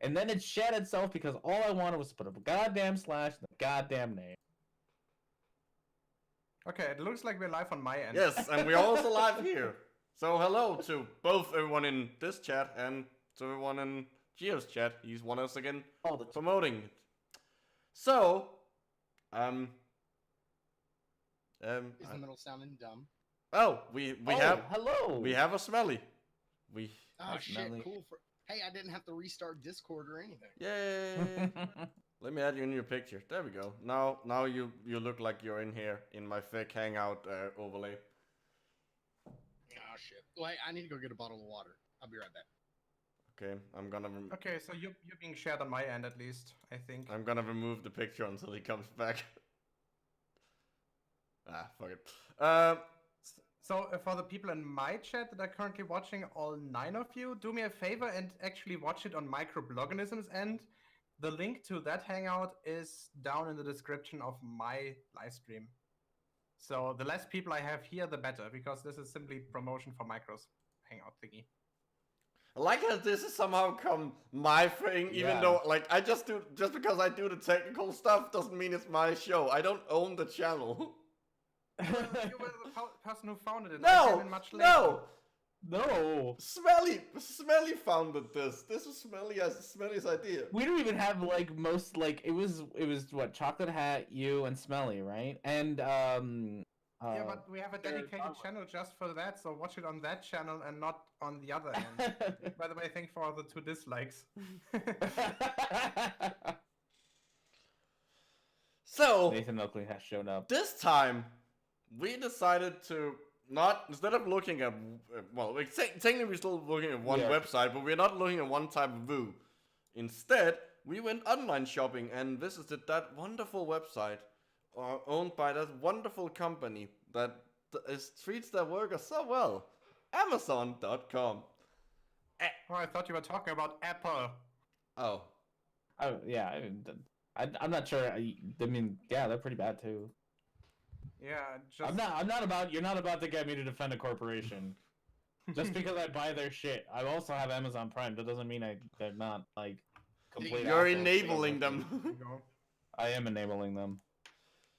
and then it shed itself because all I wanted was to put a goddamn slash in the goddamn name. Okay, it looks like we're live on my end. Yes, and we're also live here. So hello to both everyone in this chat and to everyone in Geo's chat. He's one us again promoting it. So, Is the middle sounding dumb? Oh, we have hello. We have a smelly. Oh shit, cool. Hey, I didn't have to restart Discord or anything. Yay! Let me add you in your picture. There we go. Now you look like you're in here in my fake hangout overlay. Oh shit. Wait, I need to go get a bottle of water. I'll be right back. Okay, I'm gonna. Okay, so you're being shared on my end at least, I think. I'm gonna remove the picture until he comes back. Fuck it. So for the people in my chat that are currently watching, all 9 of you, do me a favor and actually watch it on Microblogganism's end. The link to that hangout is down in the description of my live stream. So the less people I have here, the better, because this is simply promotion for Micro's hangout thingy. I like how this is somehow come my thing, even though like just because I do the technical stuff doesn't mean it's my show. I don't own the channel. You were the person who founded it. I came in much later. No. Smelly founded this. This was Smelly's idea. We don't even have like most like it was what Chocolate Hat, you and Smelly, right? And yeah, but we have a dedicated channel just for that, so watch it on that channel and not on the other end. By the way, thanks for all the 2 dislikes. So Nathan Oakley has shown up. This time, we decided to instead of looking at technically we're still looking at one website, but we're not looking at one type of view. Instead, we went online shopping and visited that wonderful website owned by that wonderful company that treats their workers so well. Amazon.com. Oh, I thought you were talking about Apple. Oh. Oh, yeah. I'm not sure. I mean, yeah, they're pretty bad too. Yeah, just... You're not about to get me to defend a corporation. Just because I buy their shit. I also have Amazon Prime. That doesn't mean they're not, like, complete. You're enabling them. I am enabling them.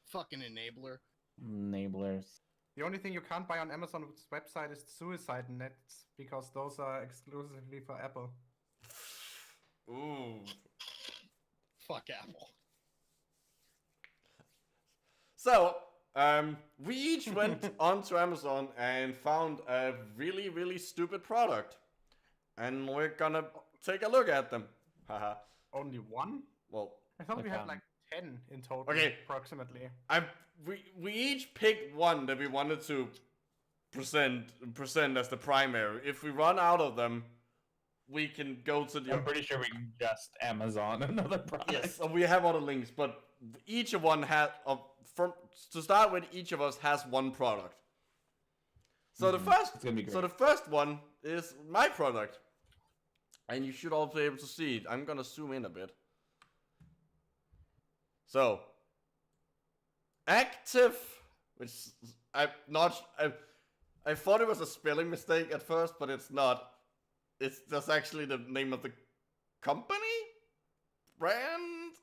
Fucking enabler. Enablers. The only thing you can't buy on Amazon's website is suicide nets, because those are exclusively for Apple. Ooh. Fuck Apple. So, we each went onto Amazon and found a really, really stupid product. And we're gonna take a look at them. Haha. Only one? Well, I thought we had like 10 in total, approximately. We each picked one that we wanted to present as the primary. If we run out of them, we can go to the... I'm pretty sure we can just Amazon another product. Yes, so we have other links, but each of one has... to start with, each of us has one product. So the first one is my product. And you should all be able to see it. I'm gonna zoom in a bit. So, active, which I thought it was a spelling mistake at first, but it's not. It's just actually the name of the company? Brand?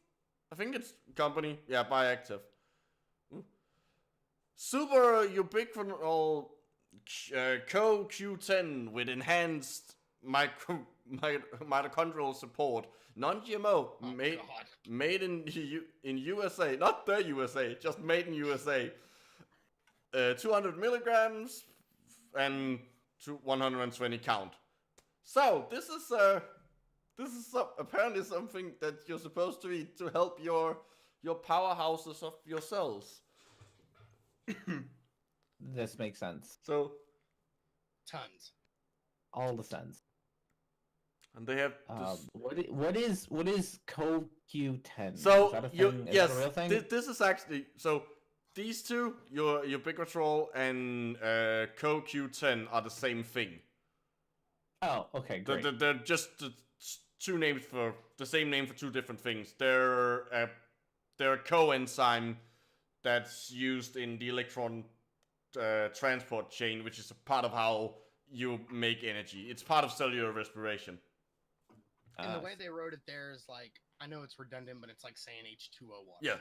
I think it's company. Yeah, by active. Super ubiquitous CoQ10 with enhanced mitochondrial support. Non-GMO, made in USA, not the USA, just made in USA. 200 milligrams and 120 count. So this is apparently something that you're supposed to eat to help your powerhouses of your cells. This makes sense. So, tons, all the sense. And they have what is CoQ10? So is that a thing? Is yes, that a real thing? This is actually these two, your ubiquitol and CoQ10 are the same thing. Oh, okay, great. They're just two names for the same name for two different things. They're a coenzyme that's used in the electron transport chain, which is a part of how you make energy. It's part of cellular respiration. And the way they wrote it there is like, I know it's redundant, but it's like saying H2O water. Yeah.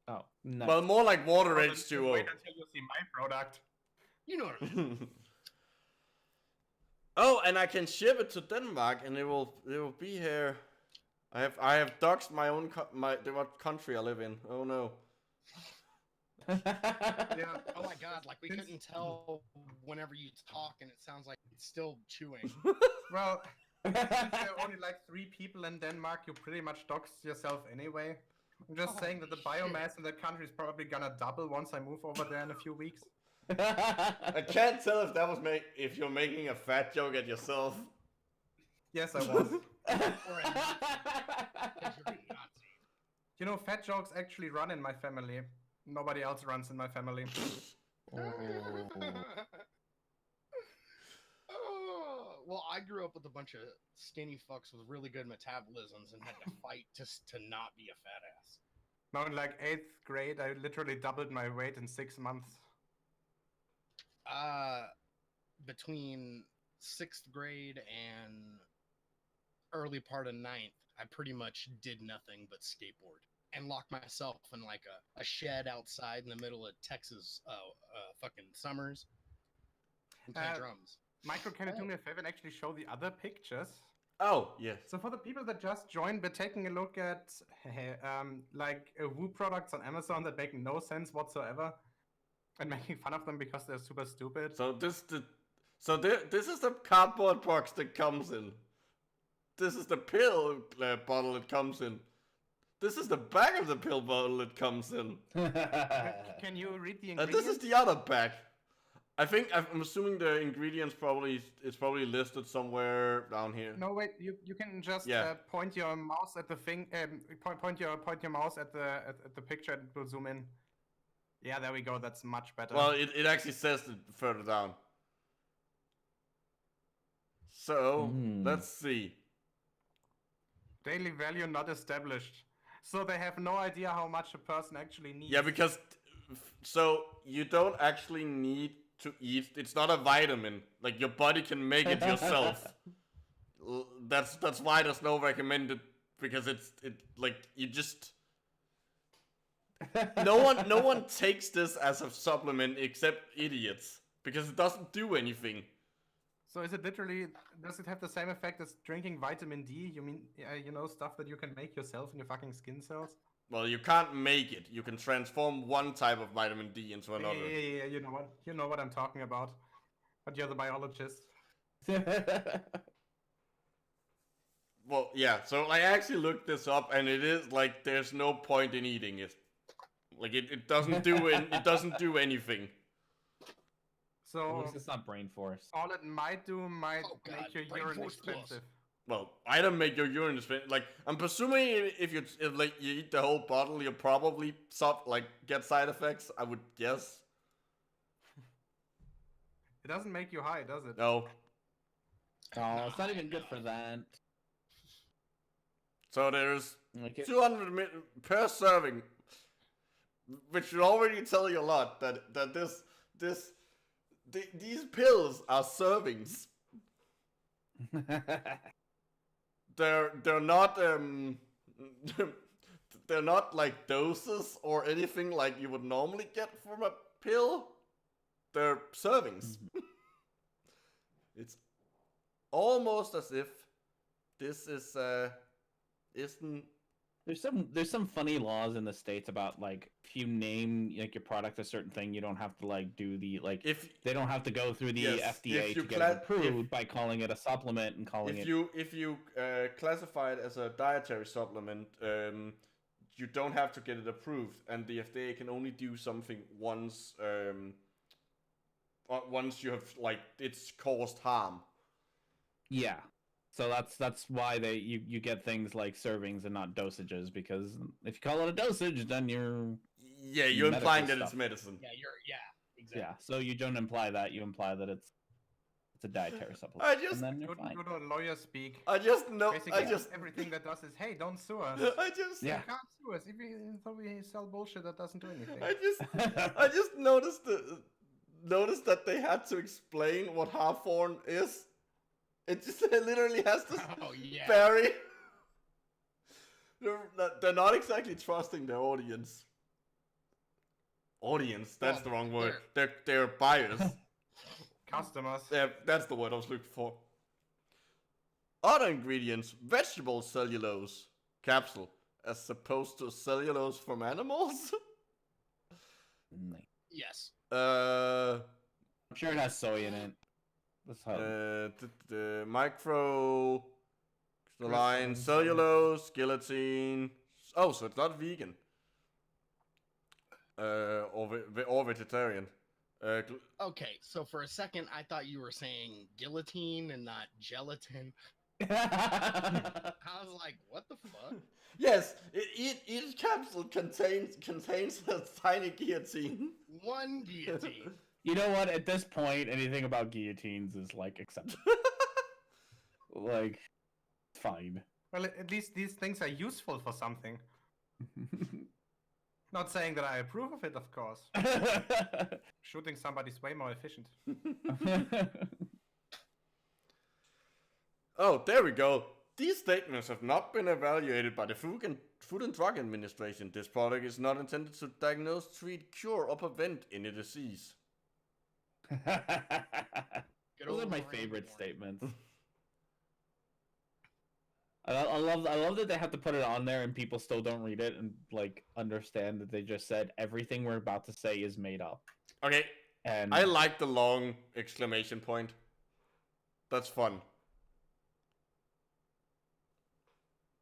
Oh, nice. Well, more like water Well, H2O. wait until you see my product. You know what I mean. Oh, and I can ship it to Denmark, and it will be here. I have doxed my own what country I live in. Oh no. Yeah. Oh my god, like we couldn't tell whenever you talk and it sounds like it's still chewing. Well, since there are only like 3 people in Denmark, you pretty much dox yourself anyway. I'm just saying that the biomass in that country is probably gonna double once I move over there in a few weeks. I can't tell if that was if you're making a fat joke at yourself. Yes, I was. Or a Nazi. Because you're a Nazi. You know, fat jokes actually run in my family. Nobody else runs in my family. Oh, well, I grew up with a bunch of skinny fucks with really good metabolisms and had to fight just to not be a fat ass. Now in like 8th grade, I literally doubled my weight in 6 months. Between 6th grade and early part of 9th, I pretty much did nothing but skateboard and lock myself in like a shed outside in the middle of Texas fucking summers and play drums. Micro, can you do me a favor and actually show the other pictures? Oh, yes. So for the people that just joined, we're taking a look at like Woo products on Amazon that make no sense whatsoever, and making fun of them because they're super stupid. So this is the cardboard box that comes in. This is the pill bottle it comes in. This is the bag of the pill bottle it comes in. Can you read the ingredients? This is the other bag. I'm assuming the ingredients it's probably listed somewhere down here. No, wait. You can just point your mouse at the thing. Point your mouse at the picture and it will zoom in. Yeah, there we go. That's much better. Well, it actually says it further down. So let's see. Daily value not established. So they have no idea how much a person actually needs. Yeah, because so you don't actually need to eat. It's not a vitamin. Like your body can make it yourself. That's why there's no recommended, because it like you just no one takes this as a supplement except idiots, because it doesn't do anything. So is it literally, does it have the same effect as drinking vitamin D? You mean, you know, stuff that you can make yourself in your fucking skin cells? Well, you can't make it. You can transform one type of vitamin D into another. Yeah, you know what I'm talking about. But you're the biologist. Well, yeah, so I actually looked this up, and it is like there's no point in eating it. Like it doesn't do it doesn't do anything. So at least it's not brain force. all it might do make your urine expensive. Well, either make your urine expensive. Like I'm presuming if you eat the whole bottle, you'll probably get side effects. I would guess. It doesn't make you high, does it? No. Oh, it's not even good for that. So there's Like 200 per serving, which should already tell you a lot that these pills are servings. They're not they're not like doses or anything like you would normally get from a pill. They're servings. It's almost as if this is isn't. There's some funny laws in the States about like if you name like your product a certain thing, you don't have to like do the like If they don't have to go through the Yes, FDA if you to get it approved by calling it a supplement and calling it. if you classify it as a dietary supplement, you don't have to get it approved, and the FDA can only do something once once you have like it's caused harm. Yeah. So that's why you get things like servings and not dosages, because if you call it a dosage, then you're you're implying that medical it's stuff. medicine. Exactly. Yeah. So you don't imply that, you imply that it's a dietary supplement. I just- and then you're fine. Good old lawyer speak. I just know. Basically, everything that does is, hey, don't sue us. I just. Yeah. You can't sue us if we sell bullshit that doesn't do anything. I just noticed that they had to explain what Hawthorne is. It just literally has this Oh yeah. very. They're not exactly trusting their audience. Audience, that's Well, the wrong word. They're buyers. Customers. Yeah, that's the word I was looking for. Other ingredients: vegetable cellulose capsule, as opposed to cellulose from animals. Yes. I'm sure it has soy in it. That's how. The micro line Crystalline cellulose, guillotine. Oh, so it's not vegan. Or vegetarian. Okay, so for a second I thought you were saying guillotine and not gelatin. I was like, what the fuck? Yes, each capsule contains a tiny guillotine. One guillotine. You know what? At this point, anything about guillotines is like acceptable. Like, fine. Well, at least these things are useful for something. Not saying that I approve of it, of course. Shooting somebody's way more efficient. Oh, there we go. These statements have not been evaluated by the Food and Drug Administration. This product is not intended to diagnose, treat, cure, or prevent any disease. Good Those are old my Miranda favorite warning. statements. I love that they have to put it on there and people still don't read it and like understand that they just said everything we're about to say is made up. Okay, And I like the long exclamation point. That's fun.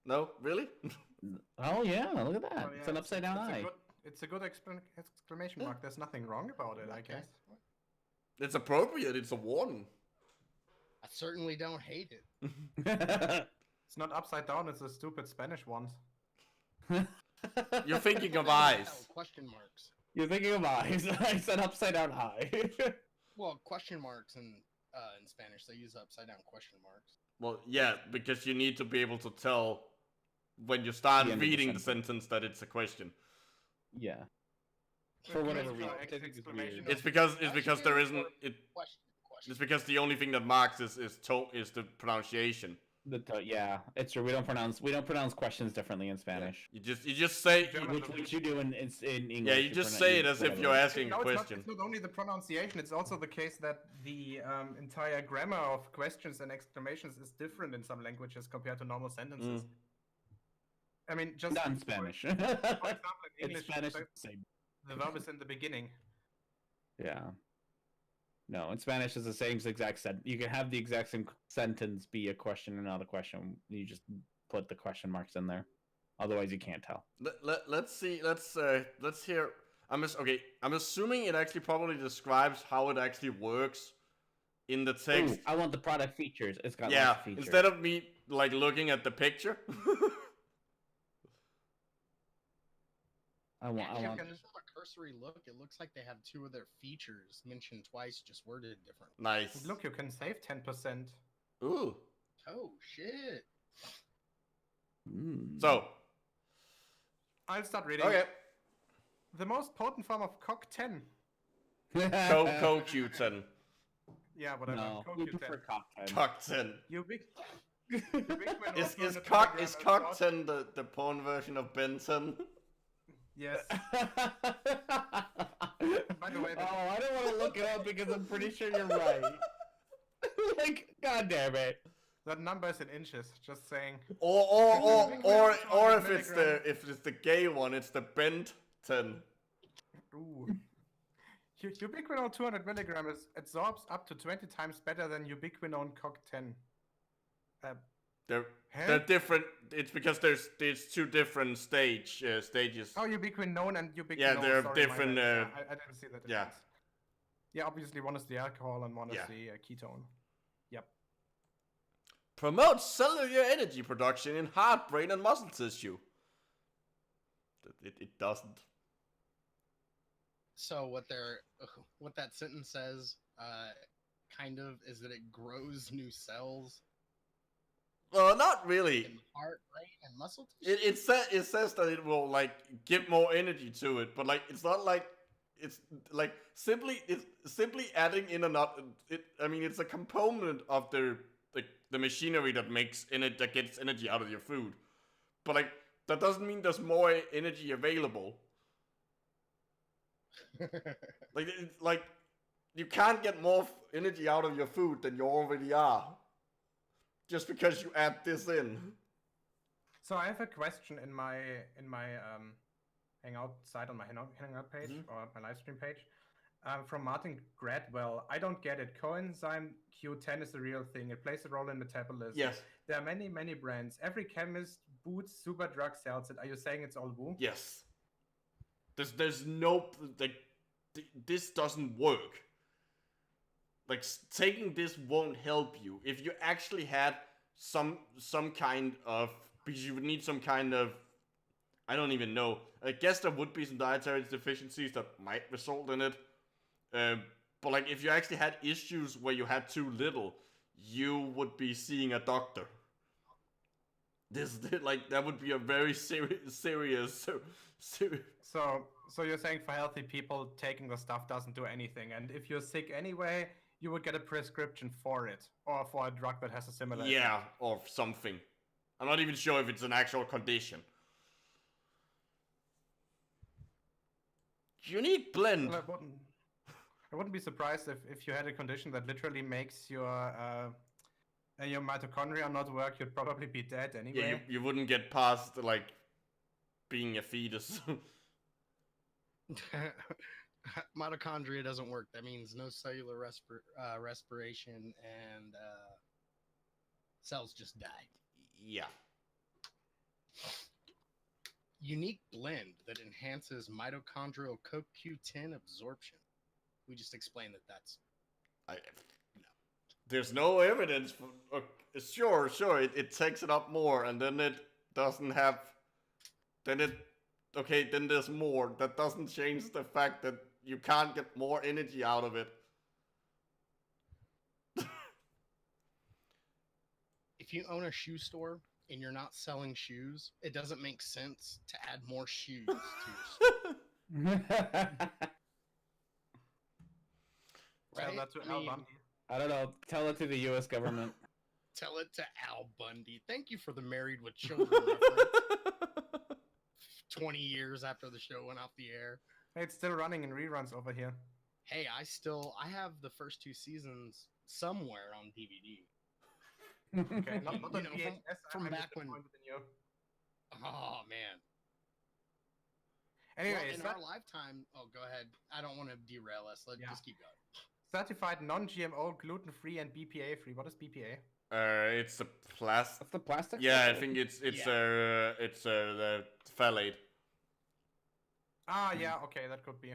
No, really? oh yeah, look at that. Well, It's yeah, an upside down eye. It's a good exclamation mark. There's nothing wrong about it, I Okay. guess. It's appropriate. It's a warning. I certainly don't hate it. It's not upside down, it's the stupid Spanish ones. You're thinking of Oh, eyes. question marks. You're thinking of eyes. I said upside down eye. Well, question marks in Spanish, they use upside down question marks. Well, yeah, because you need to be able to tell when you start The end of the reading the sentence. sentence that it's a question. Yeah. Well, For whatever it's reason. not I think it's exclamation weird. It's because there isn't it. Question. It's because the only thing that marks is the pronunciation. Yeah, it's true. We don't pronounce questions differently in Spanish. You just say. German Which you do in English. Yeah, you just say it as if you're asking a No, question. it's not only the pronunciation, it's also the case that the entire grammar of questions and exclamations is different in some languages compared to normal sentences. I mean, just Not in Spanish. For example, in In English, Spanish, the, it's the same. the verb is in the beginning. Yeah. No, in Spanish, it's the same exact sentence. You can have the exact same sentence be a question and not a question. You just put the question marks in there. Otherwise, you can't tell. Let's see. Let's hear. I'm assuming it actually probably describes how it actually works in the text. Ooh, I want the product features. It's got Yeah, lots of features. instead of me like looking at the picture. I want. Actually, just from a cursory look, it looks like they have two of their features mentioned twice, just worded different. Nice. Look, you can save 10%. Ooh. Oh shit! So. I'll start reading. Okay. The most potent form of CoQ10. CoQ10. Yeah, whatever. No, we prefer CoQ10. cocktail. CoQ10. Ubiquitous Is alternative CoQ10 the porn version of Ben 10? Yes. By the way, Oh, I don't want to look it up because I'm pretty sure you're right. Like, god damn it. that number is in inches. Just saying. Or if it's the gay one, it's the bent 10. Ooh. Ubiquinol 200 milligrams absorbs up to 20 times better than ubiquinone CoQ10. They're different. It's because there's two different stages. Oh, ubiquinone and ubiquinol. Yeah, they're sorry, different, my bad. I didn't see that. yeah. difference. Yeah, obviously one is the alcohol and one Yeah. is the ketone. Yep. Promotes cellular energy production in heart, brain, and muscle tissue. It doesn't. So what that sentence says, kind of, is that it grows new cells Well, not really. in the heart, brain, and muscle tissue. It says that it will like give more energy to it, but like it's not like it's simply adding in a not. I mean, it's a component of the the machinery that that gets energy out of your food. But like that doesn't mean there's more energy available. like you can't get more energy out of your food than you already are, just because you add this in. So I have a question in my Hangout site on my Hangout page or my live stream page. From Martin Gradwell. I don't get it. Coenzyme Q10 is the real thing. It plays a role in metabolism. Yes. There are many, many brands. Every chemist, boots, super drug sells it. Are you saying it's all woo? Yes. There's no like this doesn't work. Like taking this won't help you. If you actually had some kind of, because you would need some kind of, I don't even know. I guess there would be some dietary deficiencies that might result in it. But like if you actually had issues where you had too little, you would be seeing a doctor. That would be a very serious. So you're saying for healthy people, taking the stuff doesn't do anything, and if you're sick anyway, you would get a prescription for it, or for a drug that has a similar effect. Or something. I'm not even sure if it's an actual condition. Unique blend. Well, I wouldn't be surprised if you had a condition that literally makes your mitochondria not work. You'd probably be dead anyway. Yeah, you wouldn't get past like being a fetus. Mitochondria doesn't work. That means no cellular respiration, and cells just die. Yeah. Unique blend that enhances mitochondrial CoQ10 absorption. We just explained that's... No. There's no evidence for... Sure, it takes it up more, and then it doesn't have... Then there's more. That doesn't change the fact that you can't get more energy out of it. If you own a shoe store and you're not selling shoes, it doesn't make sense to add more shoes to your store. Tell Right? that to Al Bundy. I don't know. Tell it to the U.S. government. Tell it to Al Bundy. Thank you for the Married with Children reference. 20 years after the show went off the air. Hey, it's still running in reruns over here. Hey, I have the first 2 seasons somewhere on DVD. Okay, not on You know, VHS. from I'm back when- disappointed in you. Oh man. Anyway, Well, in our lifetime, go ahead. I don't want to derail us. Let's just keep going. certified non-GMO, gluten-free, and BPA-free. What is BPA? It's a plastic. That's the plastic. Yeah, I think it's the phthalate. Ah, yeah, okay, that could be.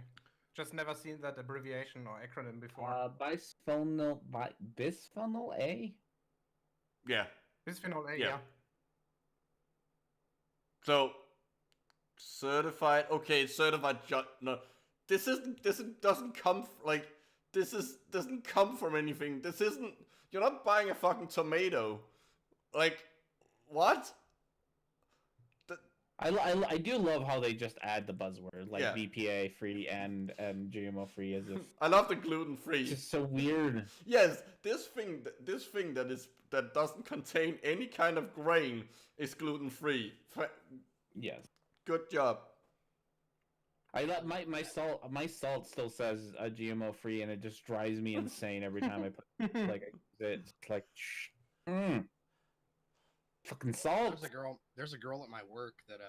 Just never seen that abbreviation or acronym before. Bisphenol A. Yeah. Bisphenol A, Yeah. yeah. So certified. Okay, certified. No, this doesn't come doesn't come from anything. This isn't. You're not buying a fucking tomato. Like, what? I do love how they just add the buzzword like Yeah. BPA free and GMO free as if I love the gluten free. it's just so weird. Yes, this thing that doesn't contain any kind of grain is gluten free. Yes. Good job. I let my salt still says GMO free, and it just drives me insane every time I put it's like fucking salt. There's a girl at my work that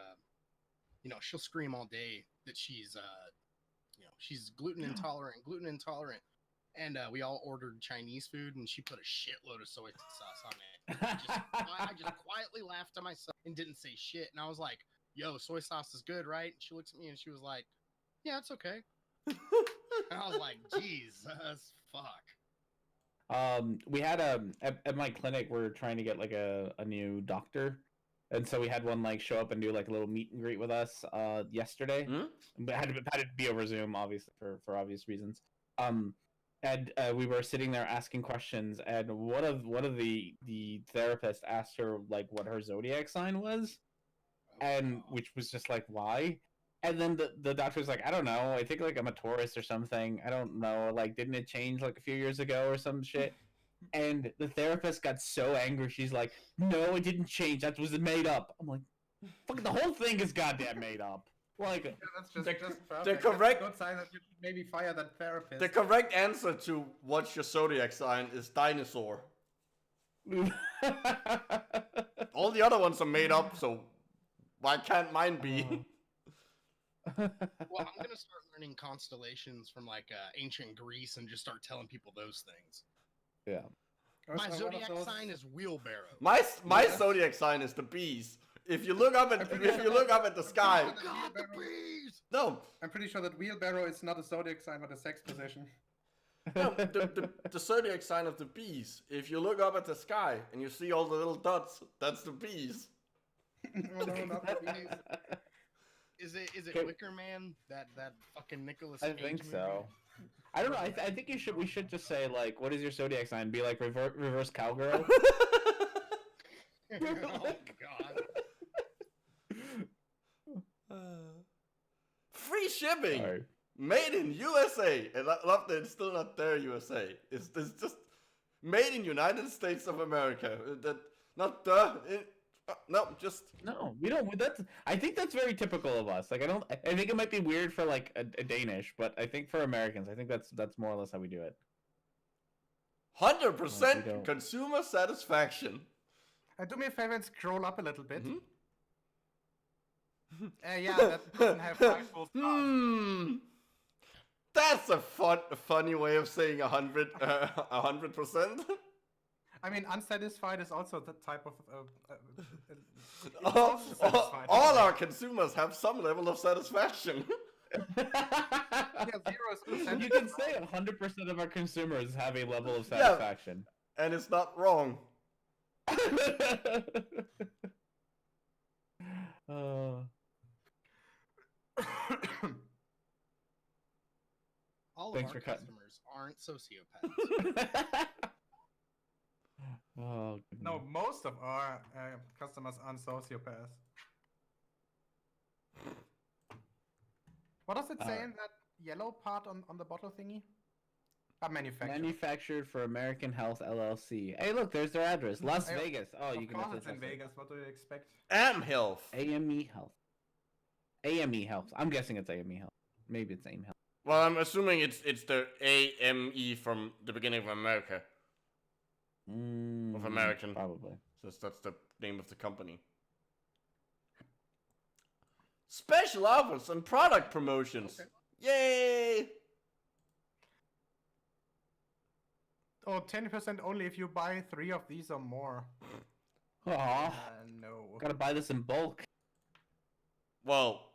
she'll scream all day that she's she's gluten intolerant, and we all ordered Chinese food, and she put a shitload of soy sauce on it. I just quietly laughed to myself and didn't say shit, and I was like, yo, soy sauce is good, right? And she looks at me and she was like, yeah, it's okay. And I was like, Jesus, fuck. We had at my clinic, we're trying to get like a new doctor, and so we had one like show up and do like a little meet and greet with us yesterday. But had to be over Zoom, obviously for obvious reasons. And we were sitting there asking questions, and one of the therapists asked her like what her zodiac sign was, and which was just like, why? And then the doctor was like, I don't know, I think like I'm a Taurus or something. I don't know, like didn't it change like a few years ago or some shit? And the therapist got so angry. She's like, "No, it didn't change. That was made up." I'm like, "Fuck, the whole thing is goddamn made up." Like, Yeah, that's just perfect. the That's correct- a good sign that you should maybe fire that therapist. The correct answer to what's your zodiac sign is dinosaur. All the other ones are made up, so why can't mine be? Well, I'm gonna start learning constellations from like ancient Greece and just start telling people those things. yeah. My zodiac sign is wheelbarrow. My Yeah. zodiac sign is the bees. If you look up at the sky, God, the bees! no, I'm pretty sure that wheelbarrow is not a zodiac sign, but a sex position. no, the zodiac sign of the bees. If you look up at the sky and you see all the little dots, that's the bees. Oh, no, not the bees. Is it Okay. Wicker Man? That fucking Nicholas I Cage think movie? so. I don't know. I think we should just say like, what is your zodiac sign? Be like reverse cowgirl. Oh god. Free shipping, Sorry. made in USA, and I love that it's still not there. USA. It's just made in United States of America. That not the. No, just No, we don't. That's. I think that's very typical of us. Like, I don't. I think it might be weird for like a Danish, but I think for Americans, I think that's more or less how we do it. 100% don't. consumer satisfaction. Do me a favor and scroll up a little bit. Mhm. Yeah, that doesn't have 5 full stars. That's a funny way of saying 100%. I mean, unsatisfied is also the type of. It's all, also satisfied. all our consumers have some level of satisfaction. Yeah, 0%. You can say 100% of our consumers have a level of satisfaction. And it's not wrong. All Thanks of our for cutting. customers aren't sociopaths. Oh, No, most of our customers are sociopaths. What does it say in that yellow part on the bottle thingy? Manufactured. Manufactured for American Health LLC. Hey, look, there's their address. Las Hey, Vegas. Oh, you Of can course actually it's in trust it. Vegas. What do you expect? Am Health. AME Health. AME Health. I'm guessing it's AME Health. Maybe it's AIM Health. Well, I'm assuming it's the AME from the beginning of America. Of American. Probably. So that's the name of the company. Special offers and product promotions. Okay. Yay! Oh, 10% only if you buy 3 of these or more. Aw. No. Gotta buy this in bulk. Well,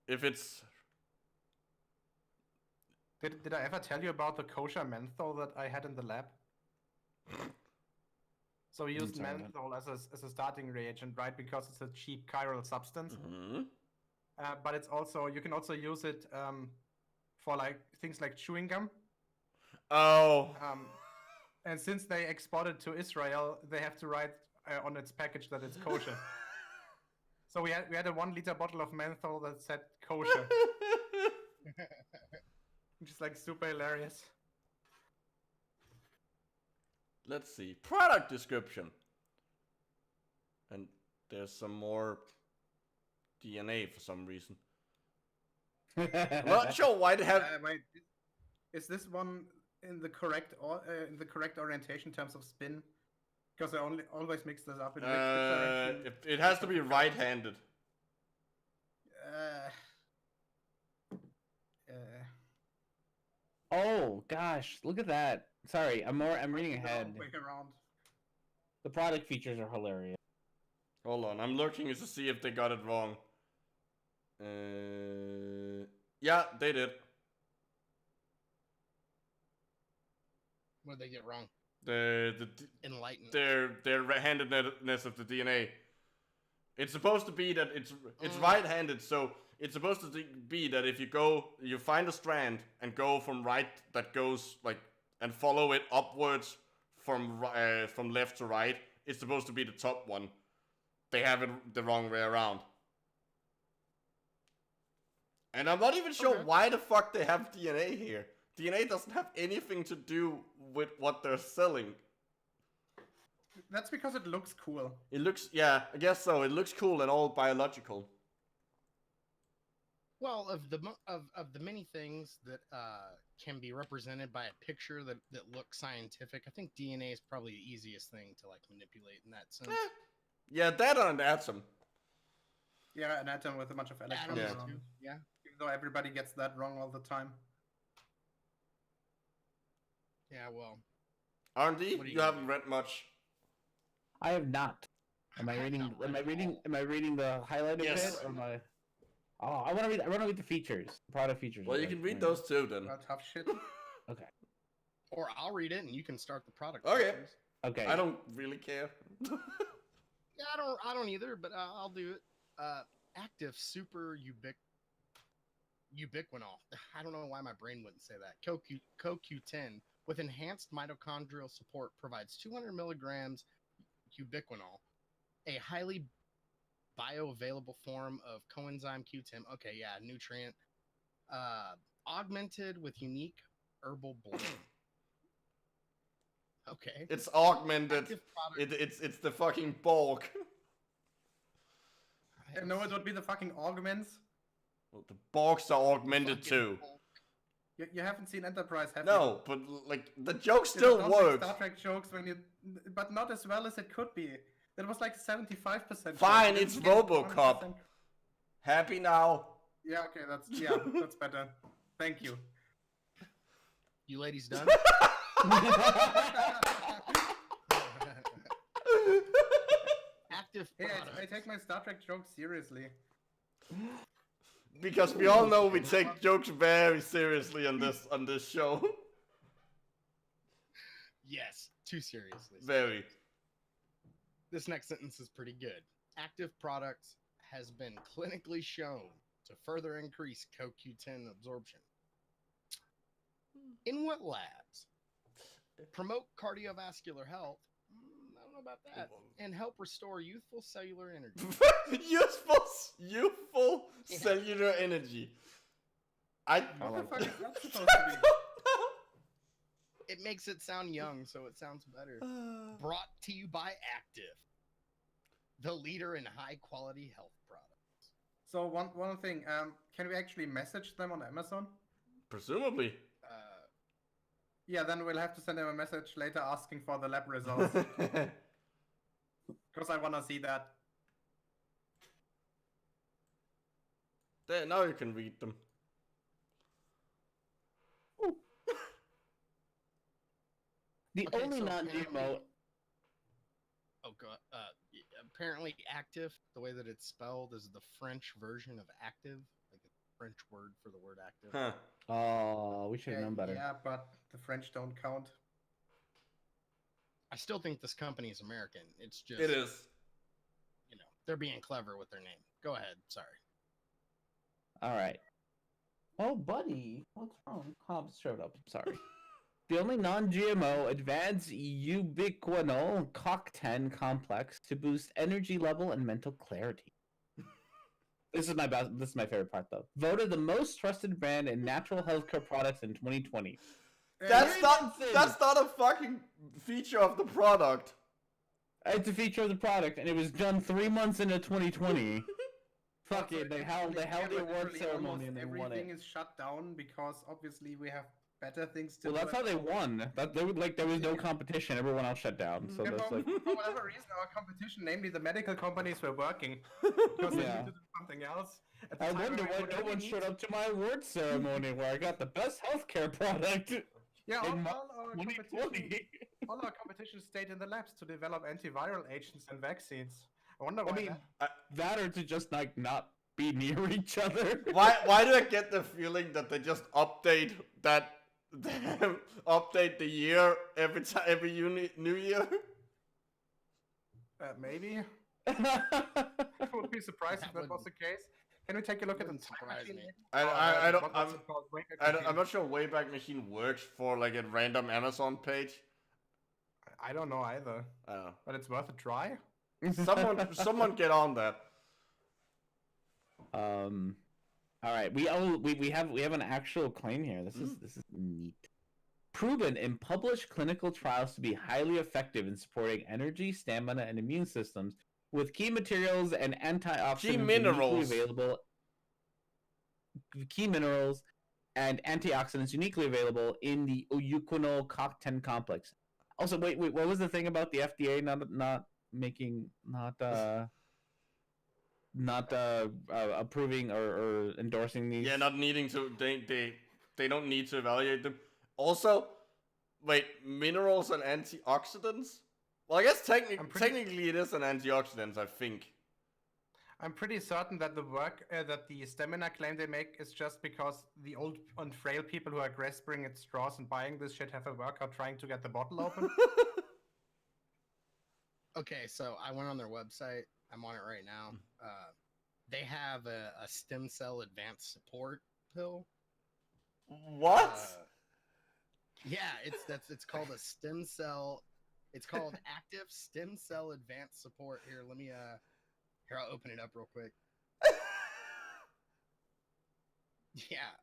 if it's... Did I ever tell you about the kosher menthol that I had in the lab? So we used sorry, menthol as a starting reagent, right? Because it's a cheap chiral substance. Mhm. But it's also, you can also use it for like things like chewing gum. Oh. And since they export it to Israel, they have to write on its package that it's kosher. So we had a 1 liter bottle of menthol that said kosher, which is like super hilarious. Let's see. Product description. And there's some more DNA for some reason. I'm not sure why they have... Wait, is this one in the correct orientation in terms of spin? Because I always mix this up in which direction. It has to be right-handed. Oh gosh, look at that. Sorry, I'm reading ahead. Way around. The product features are hilarious. Hold on, I'm looking to see if they got it wrong. Yeah, they did. What did they get wrong? Their Enlightened. handedness of the DNA. It's supposed to be that it's right-handed, so it's supposed to be that if you find a strand and go from right, that goes like, and follow it upwards from left to right. It's supposed to be the top one. They have it the wrong way around. And I'm not even sure why the fuck they have DNA here. DNA doesn't have anything to do with what they're selling. That's because it looks cool. It looks, yeah, I guess so. It looks cool and all biological. Well, of the many things that can be represented by a picture that looks scientific, I think DNA is probably the easiest thing to like manipulate in that sense. Yeah, that or an atom. Yeah, an atom with a bunch of electrons Atoms around. too, yeah. Even though everybody gets that wrong all the time. Yeah, well. R&D, What are you you gonna haven't do? read much. I have not. Am I reading? Am I reading the highlighted Yes. bit? Or am I? Oh, I want to read. I want to read the features, the product features. Well, you can read those too then. Tough shit. Okay. Or I'll read it and you can start the product. Okay. features. Okay. I don't really care. Yeah, I don't either, but I'll do it. Active super ubiquinol. I don't know why my brain wouldn't say that. CoQ10 with enhanced mitochondrial support provides 200 milligrams ubiquinol, a highly bioavailable form of coenzyme Q10. Okay, yeah, nutrient. Augmented with unique herbal bloom. Okay. It's augmented. Active product. It's the fucking bulk. No, it would be the fucking augments. Well, the bulks are augmented too. You haven't seen Enterprise, have No, but like the joke you? still Don't make works. Star Trek jokes when you, but not as well as it could be. That was like 75%. Fine, joke. it's Didn't get RoboCop. 100%. Happy now. Yeah, okay, that's better. Thank you. You ladies done? Active Hey, products. I take my Star Trek jokes seriously. Because we all know we take jokes very seriously on this show. Yes, too seriously. Very. This next sentence is pretty good. Active products has been clinically shown to further increase CoQ10 absorption. In what labs? Promote cardiovascular health. I don't know about that. And help restore youthful cellular energy. Youthful cellular energy. What the fuck is that supposed to be? It makes it sound young, so it sounds better. Brought to you by Active, the leader in high quality health products. So one thing, can we actually message them on Amazon? Presumably. Yeah, then we'll have to send them a message later asking for the lab results. Because I want to see that. There, now you can read them. The Okay, only so non-GMO. Oh god. Apparently, active, the way that it's spelled, is the French version of active, like a French word for the word active. Huh. Oh, we should have known better. Yeah, but the French don't count. I still think this company is American. It's just It is. You know, they're being clever with their name. Go ahead. Sorry. All right. Oh, buddy, what's wrong? Hobbs showed up. Sorry. The only non-GMO advanced ubiquinol CoQ10 complex to boost energy level and mental clarity. This is my favorite part, though. Voted the most trusted brand in natural healthcare products in 2020. That's not a fucking feature of the product. It's a feature of the product, and it was done 3 months into 2020. Fuck it, they held the award ceremony and they won it. Everything is shut down because obviously we have better things to do. Well, that's how they won. There was no competition. Everyone else shut down. So that's for like, whatever reason, our competition, namely the medical companies, were working because they Yeah. needed to do something else. At the I time wonder when why we no would one eat- showed up to my award ceremony where I got the best healthcare product Yeah, in all our 2020. all our competition stayed in the labs to develop antiviral agents and vaccines. I wonder why. I mean, that or to just like not be near each other. Why do I get the feeling that they just update the year every new year? Maybe. I would be surprised if that was the case. Can we take a look at the Wouldn't time surprise machine? me. I'm not sure Wayback Machine works for like a random Amazon page. I don't know either, I don't know. but it's worth a try. Someone get on that. All right, we have an actual claim here. This is neat. Proven in published clinical trials to be highly effective in supporting energy, stamina, and immune systems with key materials and antioxidants Key minerals. Key minerals and antioxidants uniquely available in the Oyukuno COQ10 complex. Also, wait, what was the thing about the FDA not approving or endorsing these? Yeah, not needing to. They don't need to evaluate them. Also, wait, minerals and antioxidants? Well, I guess technically it is an antioxidant, I think. I'm pretty certain that the work that the stamina claim they make is just because the old and frail people who are grasping at straws and buying this shit have a workout trying to get the bottle open. Okay, so I went on their website. I'm on it right now. They have a stem cell advanced support pill. What? Yeah, it's called a stem cell. It's called active stem cell advanced support. Here, let me here, I'll open it up real quick. Yeah.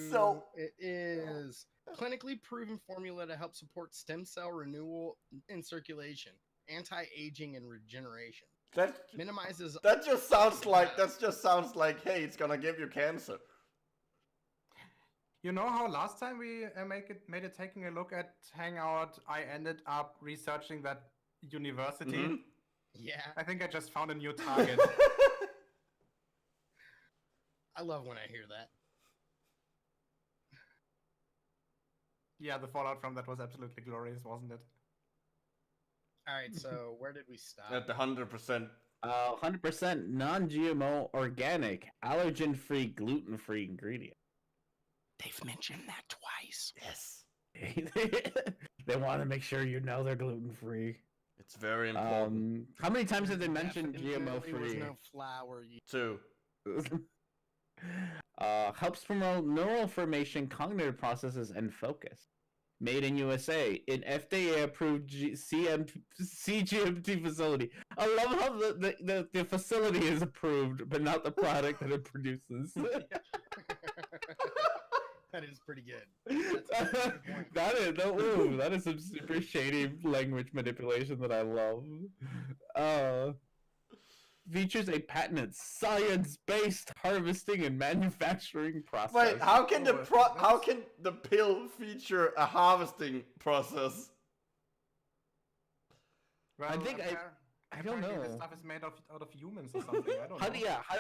So it is clinically proven formula to help support stem cell renewal in circulation, anti-aging, and regeneration. That minimizes. That just sounds like hey, it's gonna give you cancer. You know how last time we made it taking a look at Hangout, I ended up researching that university. Mm-hmm. Yeah. I think I just found a new target. I love when I hear that. Yeah, the fallout from that was absolutely glorious, wasn't it? All right, so where did we stop? At the 100%. 100% non-GMO, organic, allergen-free, gluten-free ingredient. They've mentioned that twice. Yes. They want to make sure you know they're gluten-free. It's very important. How many times have they mentioned GMO-free? There was no flour. 2. Helps promote neural formation, cognitive processes, and focus. Made in USA, in FDA-approved CGMP facility. I love how the facility is approved, but not the product that it produces. That is pretty good. That is some super shady language manipulation that I love. Features a patented science-based harvesting and manufacturing process. Wait, how can the pill feature a harvesting process? Well, I don't know. This stuff is made out of humans or something. I don't know.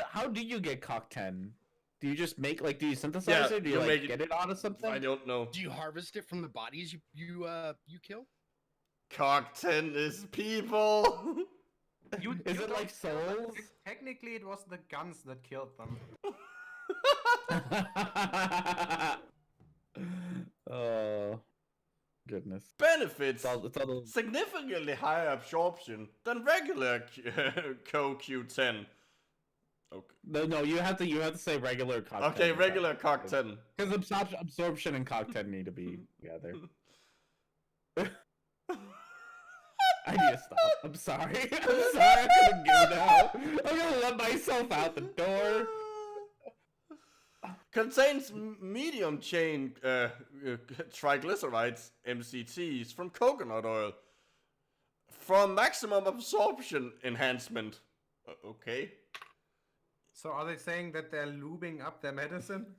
How do you get COQ10? Do you just make do you synthesize it? Do you get it out of something? I don't know. Do you harvest it from the bodies you kill? COQ10 is people. Is it like souls? Technically, it was the guns that killed them. Oh, goodness. Benefits it's all significantly higher absorption than regular CoQ10. Okay. No, you have to say regular COQ10. Okay, regular COQ10. Because absorption and COQ10 need to be together. I need to stop. I'm sorry. I couldn't go now. I'm gonna let myself out the door. Contains medium chain triglycerides, MCTs, from coconut oil. For maximum absorption enhancement. Okay. So are they saying that they're lubing up their medicine?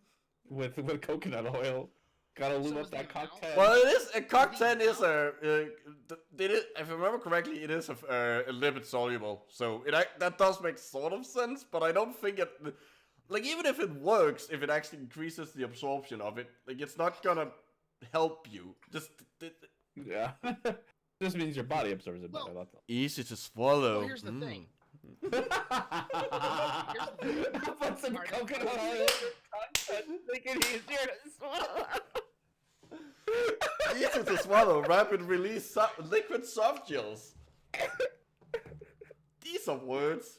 With coconut oil. Gotta lube up that COQ10. Well, it is a COQ10 is if I remember correctly, it is a lipid soluble. So that does make sort of sense, but I don't think it even if it works, if it actually increases the absorption of it, it's not gonna help you. Yeah, just means your body absorbs it better. That's all. Easy to swallow. Well, here's the thing. Put some coconut oil in your COQ10, make it easier to swallow. Easy to swallow, rapid release liquid soft gels. These are words.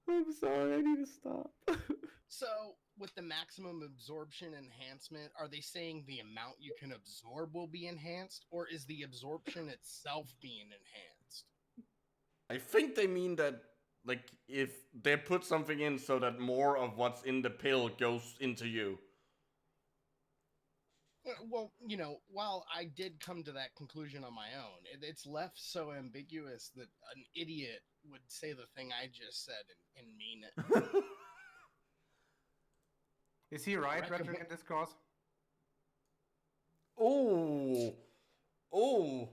I'm sorry, I need to stop. So, with the maximum absorption enhancement, are they saying the amount you can absorb will be enhanced, or is the absorption itself being enhanced? I think they mean that like if they put something in so that more of what's in the pill goes into you. Well, you know, while I did come to that conclusion on my own, it's left so ambiguous that an idiot would say the thing I just said and mean it. Is he right, Rhetoric&Discourse? Oh.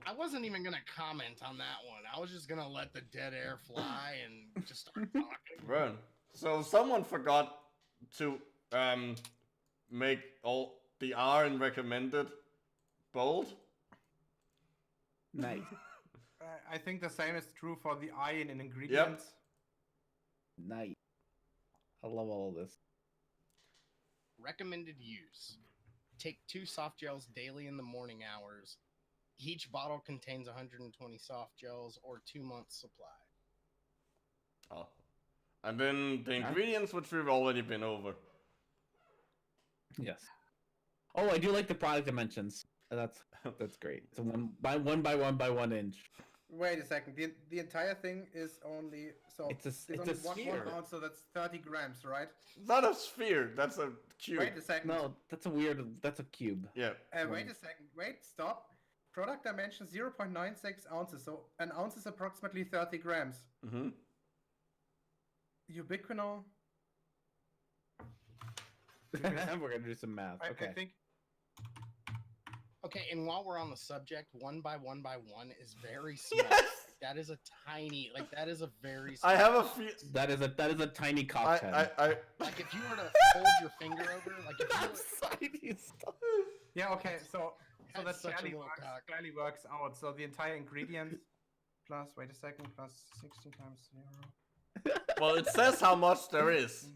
I wasn't even gonna comment on that one. I was just gonna let the dead air fly and just start talking. Run. So someone forgot to make all the R in recommended bold. Nice. I think the same is true for the I in ingredients. Nice. I love all of this. Recommended use. Take 2 soft gels daily in the morning hours. Each bottle contains 120 soft gels or 2 months supply. Oh. And then the ingredients, which we've already been over. Yes. Oh, I do like the product dimensions. That's great. It's a 1 by 1 by 1 by 1 inch. Wait a second. The entire thing is only It's a only sphere. 1 ounce, so that's 30 grams, right? Not a sphere, that's a cube. Wait a second. No, that's a cube. Yeah. Wait a second. Wait, stop. Product dimension 0.96 ounces, so an ounce is approximately 30 grams. Mm-hmm. Ubiquinol. We're gonna do some math. Okay. I think. Okay, and while we're on the subject, 1 by 1 by 1 is very small. Yes! That is a tiny, that is a very small. I have a feel. That is a tiny cocktail. Like if you were to hold your finger over, like if you were, tiny stuff. Yeah. Okay. So that That's such a barely little works, cock. barely works out. So the entire ingredient plus. Wait a second. Plus 60 times 0. Well, it says how much there is. 0.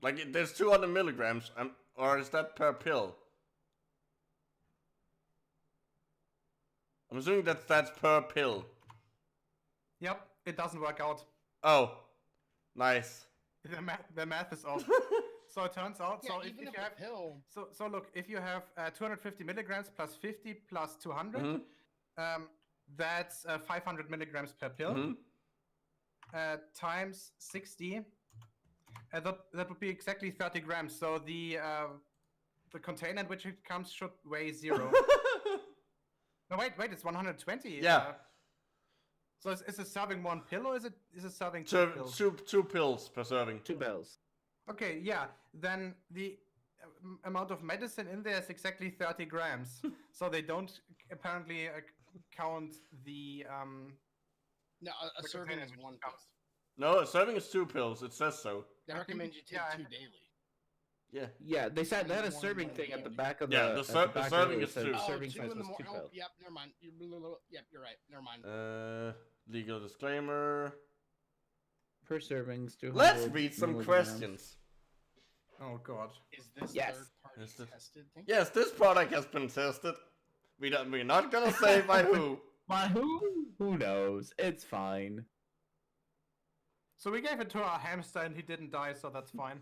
Like, there's 200 milligrams, or is that per pill? I'm assuming that's per pill. Yep. It doesn't work out. Oh, nice. The math is off. So it turns out. yeah, So if even you if have a pill, So look, if you have 250 milligrams plus 50 plus 200, Mhm. That's 500 milligrams per pill. Mhm. Times 60. That would be exactly 30 grams. So the container in which it comes should weigh 0. No, wait, it's 120. Yeah. So is it serving 1 pill or is it serving 2 pills? Two pills per serving. 2 bells. Okay, yeah. Then the amount of medicine in there is exactly 30 grams. So they don't apparently count the no, a the serving container is which 1 it pill. comes. No, a serving is 2 pills. It says so. They I recommend think- you take yeah, 2 I- daily. Yeah. Yeah, they said they had a One serving more thing at the daily. back of Yeah, the. the at back serving of it is said 2. Serving 2 size in the was 2 morning. Oh, bells. yep, never mind. Yep, you're right. Never mind. Legal disclaimer. Per servings, 200. Let's read some milligrams. questions. Oh god. Is this Yes. third-party Is this- tested thing? Yes, this product has been tested. We're not gonna say by who. But who knows? It's fine. So we gave it to our hamster and he didn't die, so that's fine.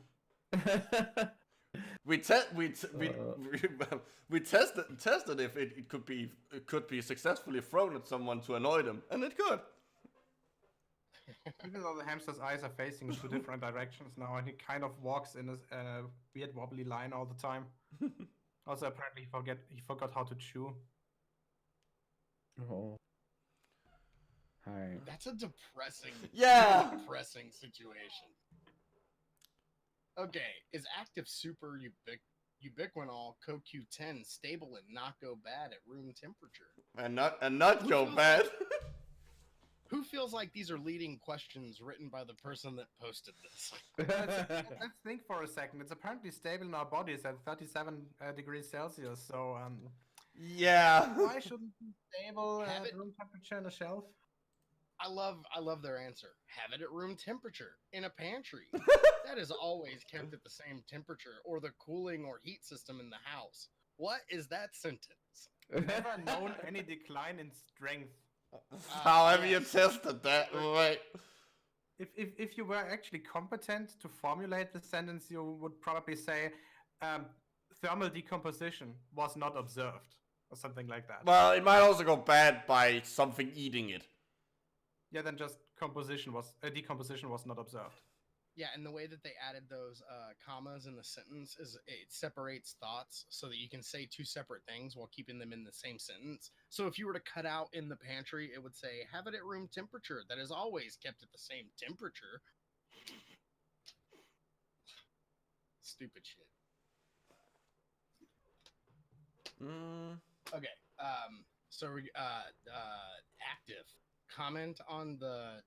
We tested if it could be successfully thrown at someone to annoy them, and it could. Even though the hamster's eyes are facing in 2 different directions now, and he kind of walks in a weird wobbly line all the time. Also, apparently he forgot how to chew. Oh. Hi. That's a depressing, Yeah. depressing situation. Okay, is active super ubiquinol CoQ10 stable and not go bad at room temperature? And not go bad. Who feels like these are leading questions written by the person that posted this? Let's think for a second. It's apparently stable in our bodies at 37 degrees Celsius, so Yeah. why shouldn't it be stable Have at it- room temperature in a shelf? I love their answer. Have it at room temperature in a pantry. That is always kept at the same temperature, or the cooling or heat system in the house. What is that sentence? Never known any decline in strength. How have you yes. tested that? Wait. If you were actually competent to formulate the sentence, you would probably say thermal decomposition was not observed, or something like that. Well, it might also go bad by something eating it. Yeah, then just decomposition was not observed. Yeah, and the way that they added those commas in the sentence is it separates thoughts so that you can say two separate things while keeping them in the same sentence. So if you were to cut out in the pantry, it would say, have it at room temperature. That is always kept at the same temperature. Stupid shit. Okay. So active. Comment on the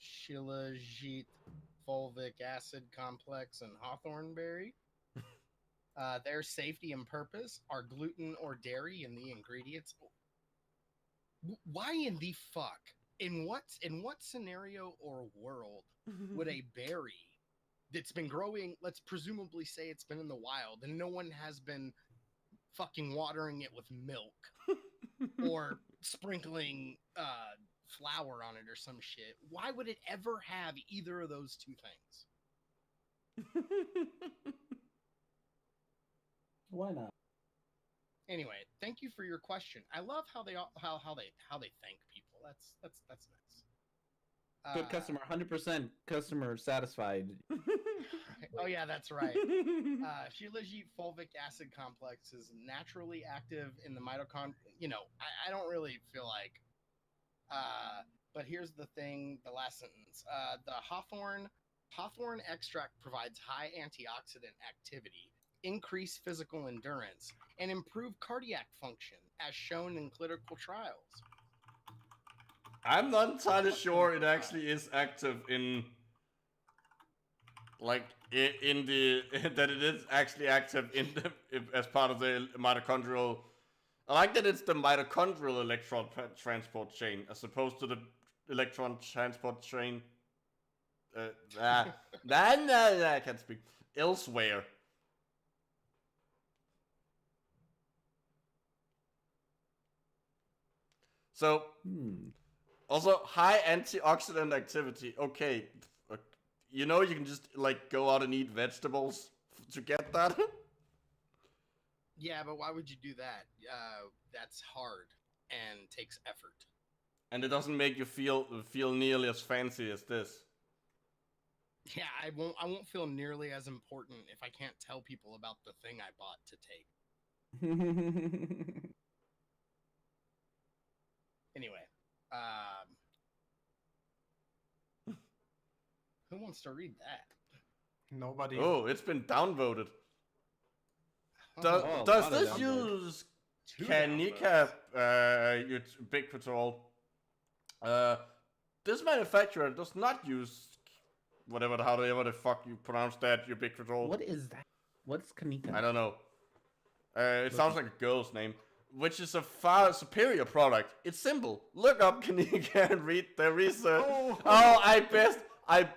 shilajit fulvic acid complex and hawthorn berry. Their safety and purpose are gluten or dairy in the ingredients. Why in the fuck? In what scenario or world would a berry that's been growing, let's presumably say it's been in the wild and no one has been fucking watering it with milk or sprinkling flour on it or some shit, why would it ever have either of those two things? Why not? Anyway, thank you for your question. I love how they thank people. That's nice. Good customer, 100% customer satisfied. Oh yeah, that's right. Shilajit fulvic acid complex is naturally active in the mitochondria. You know, I don't really feel like. But here's the thing, the last sentence. The hawthorn extract provides high antioxidant activity, increased physical endurance, and improved cardiac function, as shown in clinical trials. I'm not entirely sure it actually is active in, like, in the that it is actually active in the as part of the mitochondrial. I like that it's the mitochondrial electron transport chain as opposed to the electron transport chain. I can't speak. Elsewhere. So, also high antioxidant activity. Okay, you know you can just like go out and eat vegetables to get that. Yeah, but why would you do that? That's hard and takes effort. And it doesn't make you feel nearly as fancy as this. Yeah, I won't feel nearly as important if I can't tell people about the thing I bought to take. Anyway, who wants to read that? Nobody. Oh, it's been downvoted. Oh, Does this use Canica ubiquitol? This manufacturer does not use however the fuck you pronounce that, ubiquitol. What is that? What's Kanika? I don't know. It sounds like a girl's name, which is a far superior product. It's simple. Look up Kanika and read their research. Oh, I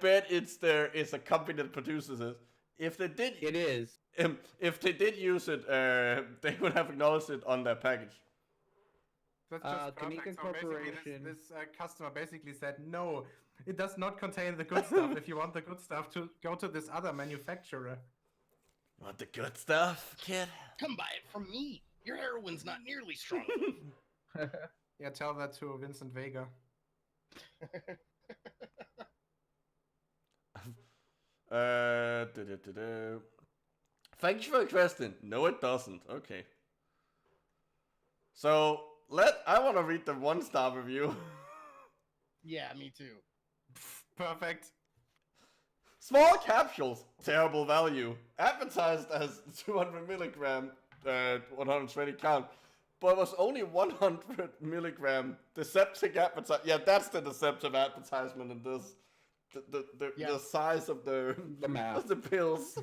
bet it's a company that produces it. If they did, It is. If they did use it, they would have acknowledged it on their package. That's just Kanika perfect. So basically Corporation. this customer basically said, no, it does not contain the good stuff. If you want the good stuff, to go to this other manufacturer. Want the good stuff, kid? Come buy it from me. Your heroin's not nearly strong. Yeah, tell that to Vincent Vega. Thank you for the question. No, it doesn't. Okay. So I want to read the 1-star review. Yeah, me too. Perfect. Small capsules, terrible value. Advertised as 200 milligram, 120 count, but was only 100 milligram. Deceptive advertisement. Yeah, that's the deceptive advertisement in this. The size of the math of the pills.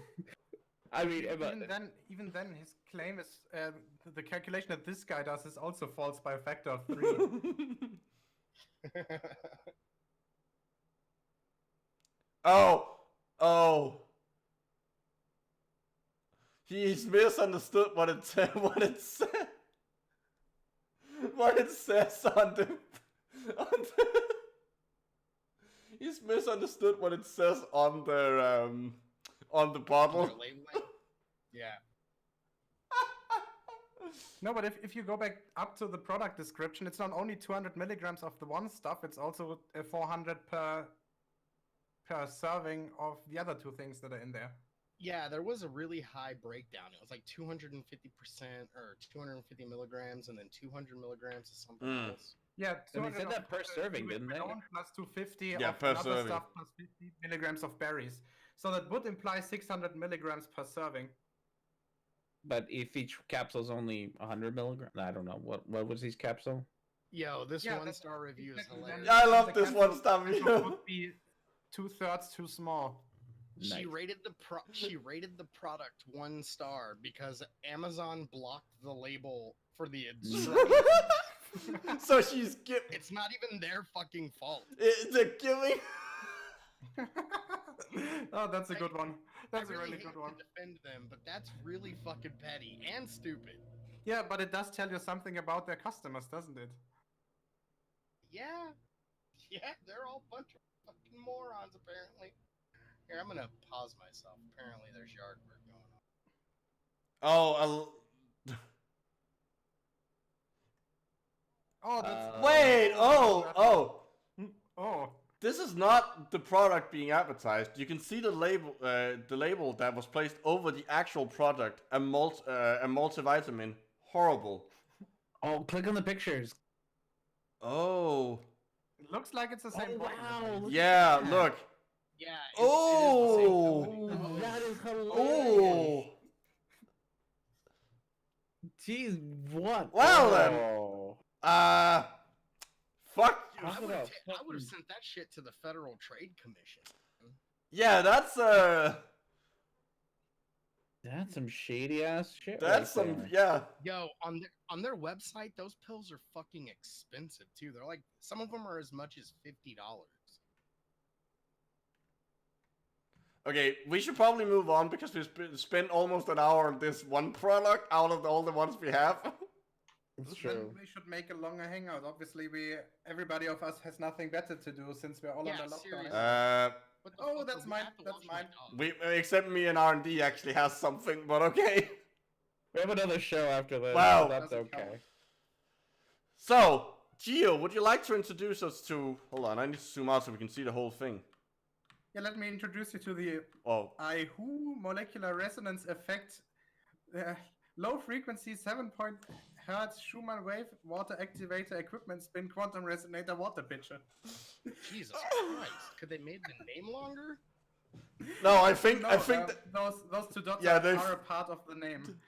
I mean, even then, his claim is the calculation that this guy does is also false by a factor of 3. Oh. He's misunderstood what it said. What it says on the. He's misunderstood what it says on the bottle. Yeah. No, but if you go back up to the product description, it's not only 200 milligrams of the one stuff, it's also 400 per serving of the other two things that are in there. Yeah, there was a really high breakdown. It was like 250% or 250 milligrams and then 200 milligrams of something else. Yeah, And they said that per serving, didn't they? Plus 250 Yeah, of per another serving. stuff plus 50 milligrams of berries. So that would imply 600 milligrams per serving. But if each capsule's only 100 milligrams, I don't know what was each capsule. Yo, this Yeah, one-star review is exactly hilarious. Yeah, I love The this capsule- one-star capsule review. would be 2/3 too small. She Nice. rated the product 1 star because Amazon blocked the label for the instructions. So she's It's not even their fucking fault. they're giving. Oh, that's a good one. That's I a really hate good one. to defend them, but that's really fucking petty and stupid. Yeah, but it does tell you something about their customers, doesn't it? Yeah, they're all a bunch of fucking morons apparently. Here, I'm gonna pause myself. Apparently, there's yard work going on. Oh, Oh, that's wait. Oh. oh. This is not the product being advertised. You can see the label that was placed over the actual product, a multivitamin. Horrible. Oh, click on the pictures. Oh. It looks like it's the same. Oh, bottle. wow. Look Yeah, at that. look. Yeah. Oh. It is the same company. That is hilarious. Oh. Jeez, what? Well, then. Oh. Fuck you. How I about would a have sent that shit to the Federal Trade Commission. Yeah, that's That's some shady ass shit. that's right some there. yeah. Yo, on their website, those pills are fucking expensive too. They're like some of them are as much as $50. Okay, we should probably move on because we spent almost an hour on this one product out of all the ones we have. It's Then true. we should make a longer hangout. Obviously, everybody of us has nothing better to do since we're all Yeah, under lockdown. seriously. What the Oh, fuck, that's we mine, have to that's watch my mine. dog. We except me and R&D actually has something, but okay. We have another show after this. Wow. So that's Doesn't okay. count. So, Geo, would you like to introduce us to... Hold on, I need to zoom out so we can see the whole thing. Yeah, let me introduce you to the Oh, IHU molecular resonance effect. Low frequency 7 Hertz Schumann wave water activator equipment spin quantum resonator water pitcher. Jesus Christ! Could they made the name longer? no, I think those two dots Yeah, are they've- a part of the name.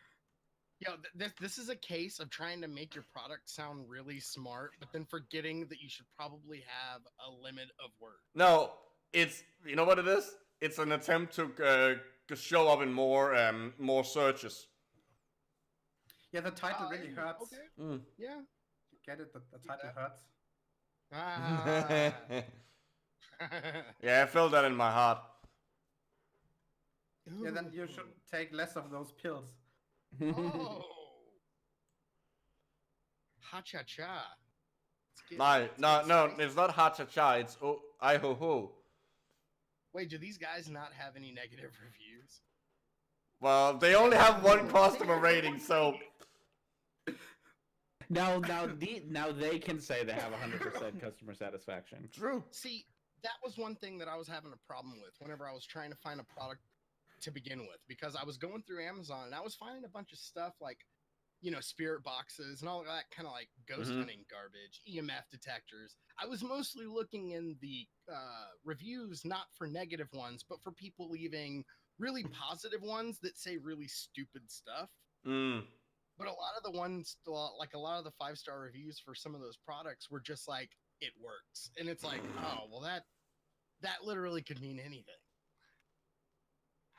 Yo, this is a case of trying to make your product sound really smart, but then forgetting that you should probably have a limit of words. No, it's... You know what it is? It's an attempt to show up in more searches. Yeah, the title Ah, really yeah, hurts. Okay, Mm. yeah. Get it? The title that. hurts. Ah. Yeah, I felt that in my heart. Yeah, then you should take less of those pills. Oh. Ha cha cha. No, it's not ha-cha-cha, it's I-ho-ho. Wait, do these guys not have any negative reviews? Well, they only have one customer rating, so... Now they can say they have 100% customer satisfaction. True. See, that was one thing that I was having a problem with whenever I was trying to find a product to begin with, because I was going through Amazon and I was finding a bunch of stuff like, you know, spirit boxes and all that kind of like ghost Mhm. hunting garbage, EMF detectors. I was mostly looking in the reviews, not for negative ones, but for people leaving really positive ones that say really stupid stuff. Mm. But a lot of the ones, like a lot of the 5-star reviews for some of those products were just like, it works. And it's like, oh, well, that literally could mean anything.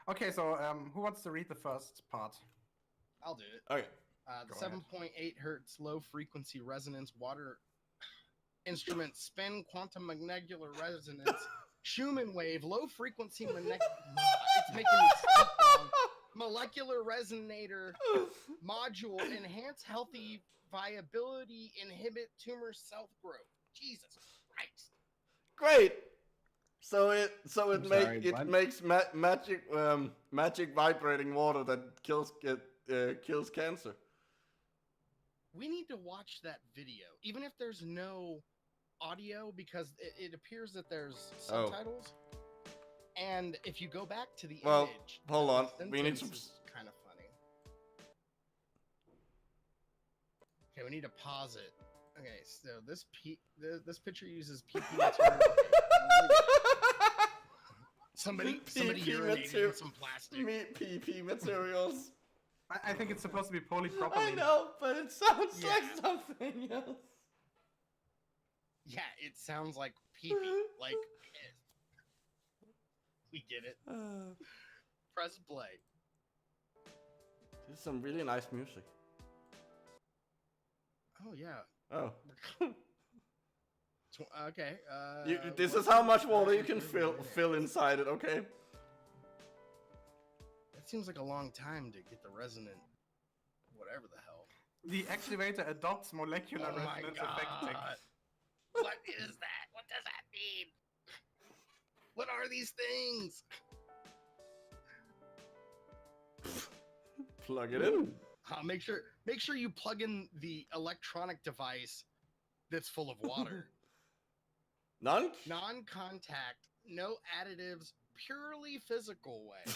Okay, so who wants to read the first part? I'll do it. Okay. The Go ahead. 7.8 hertz low frequency resonance water instrument spin quantum magnetic resonance Schumann wave low frequency it's making me speak wrong. Molecular resonator module enhance healthy viability, inhibit tumor self growth. Jesus Christ! Great. So it I'm sorry, what? makes magic vibrating water that kills cancer. we need to watch that video, even if there's no audio, because it appears that there's subtitles. And if you go back to the image, hold on, we need sentence to. is kind of funny. Okay, we need to pause it. Okay, so this picture uses PP material. Somebody urinated in some plastic. PP materials. I think it's supposed to be polypropylene. I know, but it sounds like something else. Yeah, it sounds like pee-pee. Like, we get it. Press play. This is some really nice music. Oh, yeah. Oh. Okay. This is how much water you can fill inside it, okay? That seems like a long time to get the resonant whatever the hell. The activator adopts molecular resonance effect. What is that? What does that mean? What are these things? Plug it in. Make sure you plug in the electronic device that's full of water. Non-contact, no additives, purely physical way.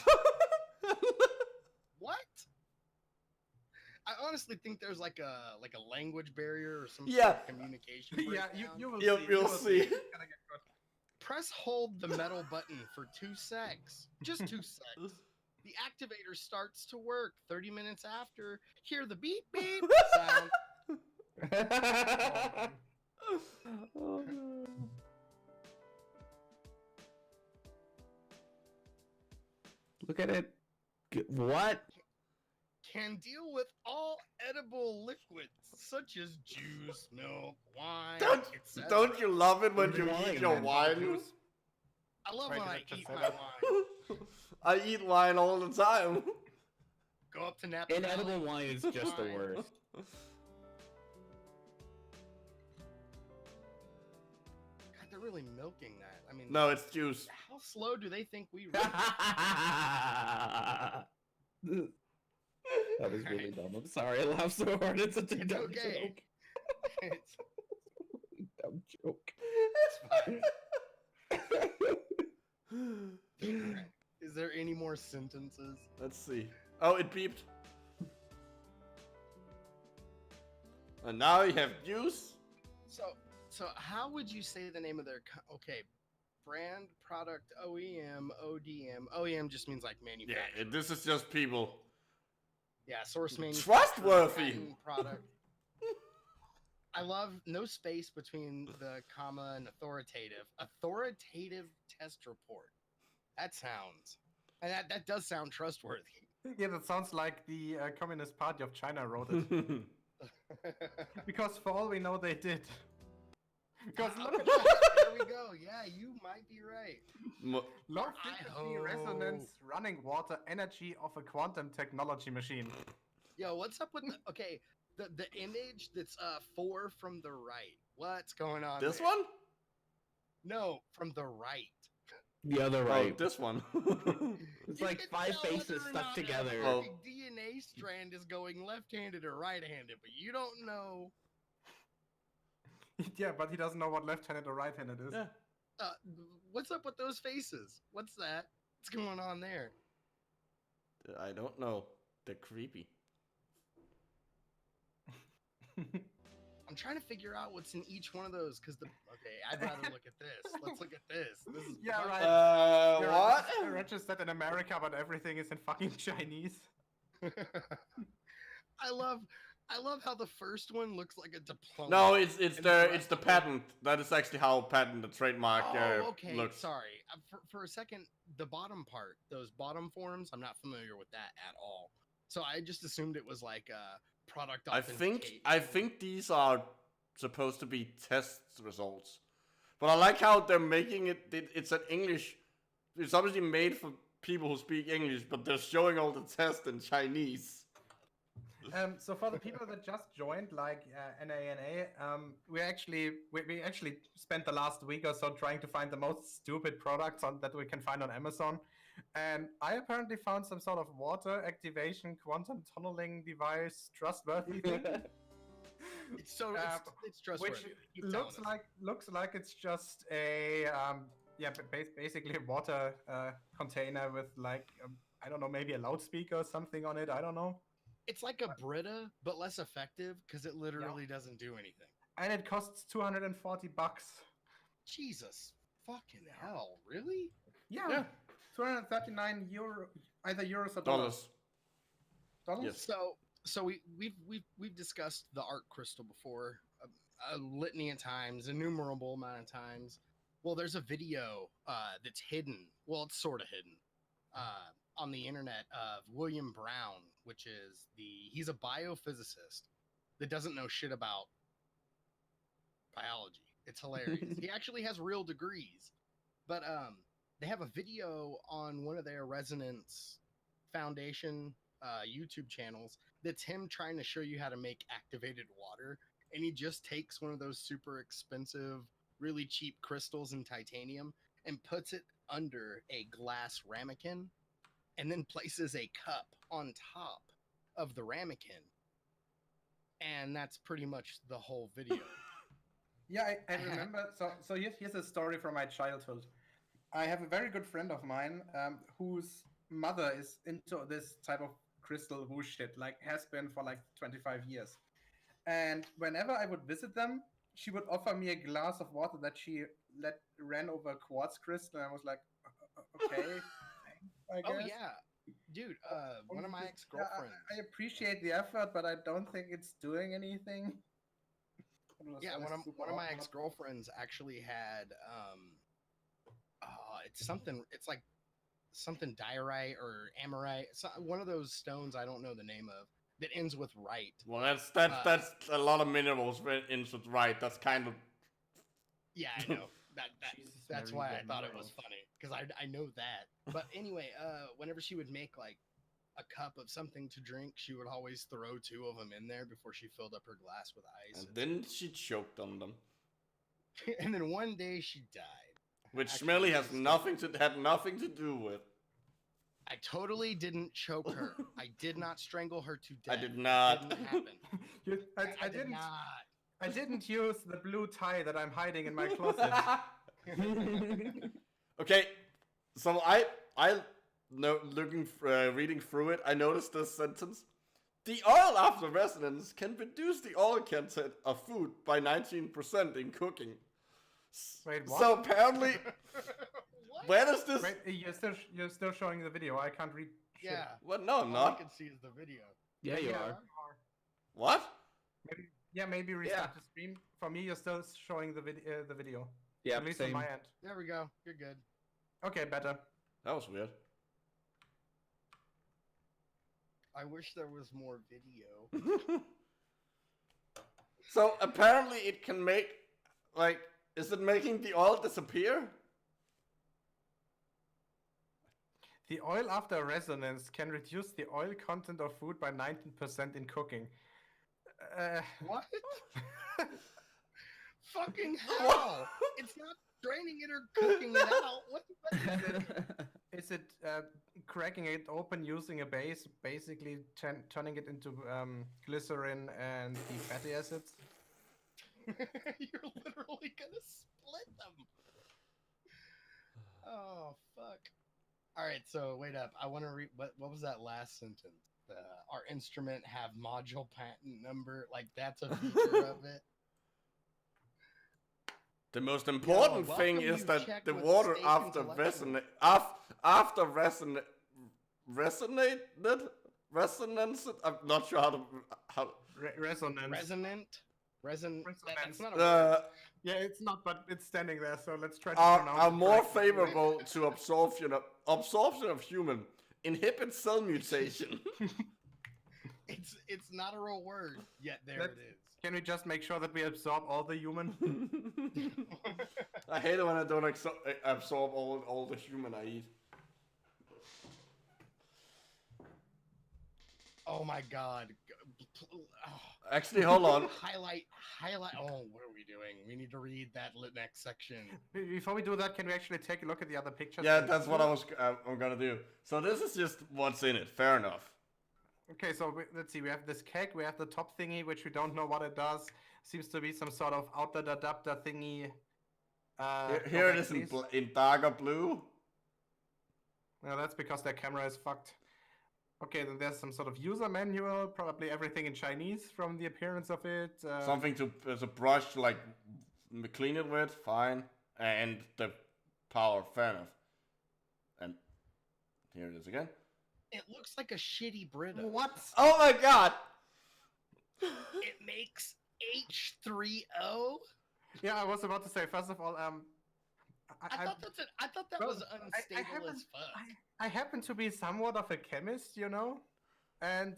What? I honestly think there's like a language barrier or some sort of communication. Yeah, breakdown. You'll see. Press hold the metal button for 2 secs. Just 2 secs. The activator starts to work. 30 minutes after, hear the beep beep sound. Oh, no. Look at it. What? Can deal with all edible liquids such as juice, milk, wine. Don't you love it when you eat your wine? I love when I eat my wine. I eat wine all the time. Go up to Napa Inedible Valley, wine is just the worst. God, they're really milking that. I mean, No, it's juice. how slow do they think we run? That was really dumb. I'm sorry I laughed so hard. It's such a dumb okay. joke. It's Dumb joke. fine. Is there any more sentences? Let's see. Oh, it beeped. And now you have juice. So how would you say the name of their okay, brand, product, OEM, ODM. OEM just means like manufacturer. Yeah, this is just people. Yeah, source manufacturer. Trustworthy. Product. I love no space between the comma and authoritative. Authoritative test report. That sounds, and that does sound trustworthy. Yeah, that sounds like the Communist Party of China wrote it. Because for all we know, they did. Because look at that. There we go. Yeah, you might be right. Low frequency resonance running water energy of a quantum technology machine. Yo, what's up with the image that's 4 from the right? What's going on? This there? one? No, from the right. The other right. Oh, this one. It's You like can 5 tell faces whether or stuck not together. Oh. The DNA strand is going left-handed or right-handed, but you don't know. Yeah, but he doesn't know what left-handed or right-handed is. Yeah. What's up with those faces? What's that? What's going on there? I don't know. They're creepy. I'm trying to figure out what's in each one of those because I'd rather look at this. Let's look at this. This is Yeah, fun. right. You're What? registered in America, but everything is in fucking Chinese. I love how the first one looks like a diploma. No, it's And the patent. That is actually how patent the trademark okay. looks. Sorry. For a second, the bottom part, those bottom forms, I'm not familiar with that at all. So I just assumed it was like product I authentication. think these are supposed to be test results, but I like how they're making it. It's an English. It's obviously made for people who speak English, but they're showing all the tests in Chinese. So for the people that just joined, like NANA, we actually spent the last week or so trying to find the most stupid products that we can find on Amazon, and I apparently found some sort of water activation quantum tunneling device trustworthy thing. It's trustworthy. Which Keep telling us. looks like it's just a basically a water container with like I don't know, maybe a loudspeaker or something on it. I don't know. It's like a Brita, but less effective because it literally doesn't do anything. And it costs $240. Jesus fucking hell! Really? Yeah. 239 euro, either euros or dollars. Yes. So we've discussed the art crystal before a litany of times, innumerable amount of times. Well, there's a video that's hidden. Well, it's sort of hidden on the internet of William Brown, which is he's a biophysicist that doesn't know shit about biology. It's hilarious. He actually has real degrees, but they have a video on one of their Resonance Foundation YouTube channels that's him trying to show you how to make activated water, and he just takes one of those super expensive, really cheap crystals in titanium and puts it under a glass ramekin and then places a cup on top of the ramekin, and that's pretty much the whole video. Yeah, I remember. So here's a story from my childhood. I have a very good friend of mine whose mother is into this type of crystal woo shit, like has been for like 25 years. And whenever I would visit them, she would offer me a glass of water that she ran over a quartz crystal, and I was like, okay, I guess. Oh yeah, dude. One of my ex-girlfriends. I appreciate the effort, but I don't think it's doing anything. Yeah, one of my ex-girlfriends actually had it's something. It's like something diorite or amorite. One of those stones I don't know the name of that ends with right. Well, that's a lot of minerals ends with right. That's kind of. Yeah, I know. That's why I thought it was funny, because I know that. But anyway, whenever she would make like a cup of something to drink, she would always throw 2 of them in there before she filled up her glass with ice. And then she choked on them. And then one day she died. Which Smelly had nothing to do with. I totally didn't choke her. I did not strangle her to death. I did not. It didn't happen. I didn't. I didn't use the blue tie that I'm hiding in my closet. Okay, so reading through it, I noticed this sentence. The oil after resonance can reduce the oil content of food by 19% in cooking. Wait, what? So apparently, where does this? Wait, you're still showing the video. I can't read. Shit. Yeah. What? No, I'm All I not. can see is the video. Yeah, you are. What? Maybe restart the stream. For me, you're still showing the video. Yeah, at least same. on my end. There we go. You're good. Okay, better. That was weird. I wish there was more video. So apparently it can make, like, is it making the oil disappear? The oil after resonance can reduce the oil content of food by 19% in cooking. What? Fucking hell! It's not draining it or cooking it out. What is it cracking it open using a base, basically turning it into glycerin and the fatty acids? You're literally gonna split them. Oh fuck! All right, so wait up. I want to read. What was that last sentence? Our instrument have module patent number. Like that's a feature of it. The most important thing is that the water after resonance. I'm not sure how. Resonance. That's not a word. Yeah, it's not, but it's standing there. So let's try to Are pronounce more it correctly. favorable to absorption of human. Inhibit cell mutation. It's not a real word yet. There it is. Can we just make sure that we absorb all the human? I hate it when I don't absorb all the human I eat. Oh my god. Actually, hold on. Highlight. Oh, what are we doing? We need to read that next section. Before we do that, can we actually take a look at the other pictures? Yeah, that's what I'm gonna do. So this is just what's in it. Fair enough. Okay, so let's see. We have this keg. We have the top thingy, which we don't know what it does. Seems to be some sort of outlet adapter thingy. Here it is in darker blue. No, that's because their camera is fucked. Okay, then there's some sort of user manual. Probably everything in Chinese from the appearance of it. Something to as a brush, like clean it with. Fine. And the power, fair enough. And here it is again. It looks like a shitty Brita. What? Oh my god! It makes H3O. Yeah, I was about to say. First of all, I thought that was unstable as fuck. I happen to be somewhat of a chemist, you know, and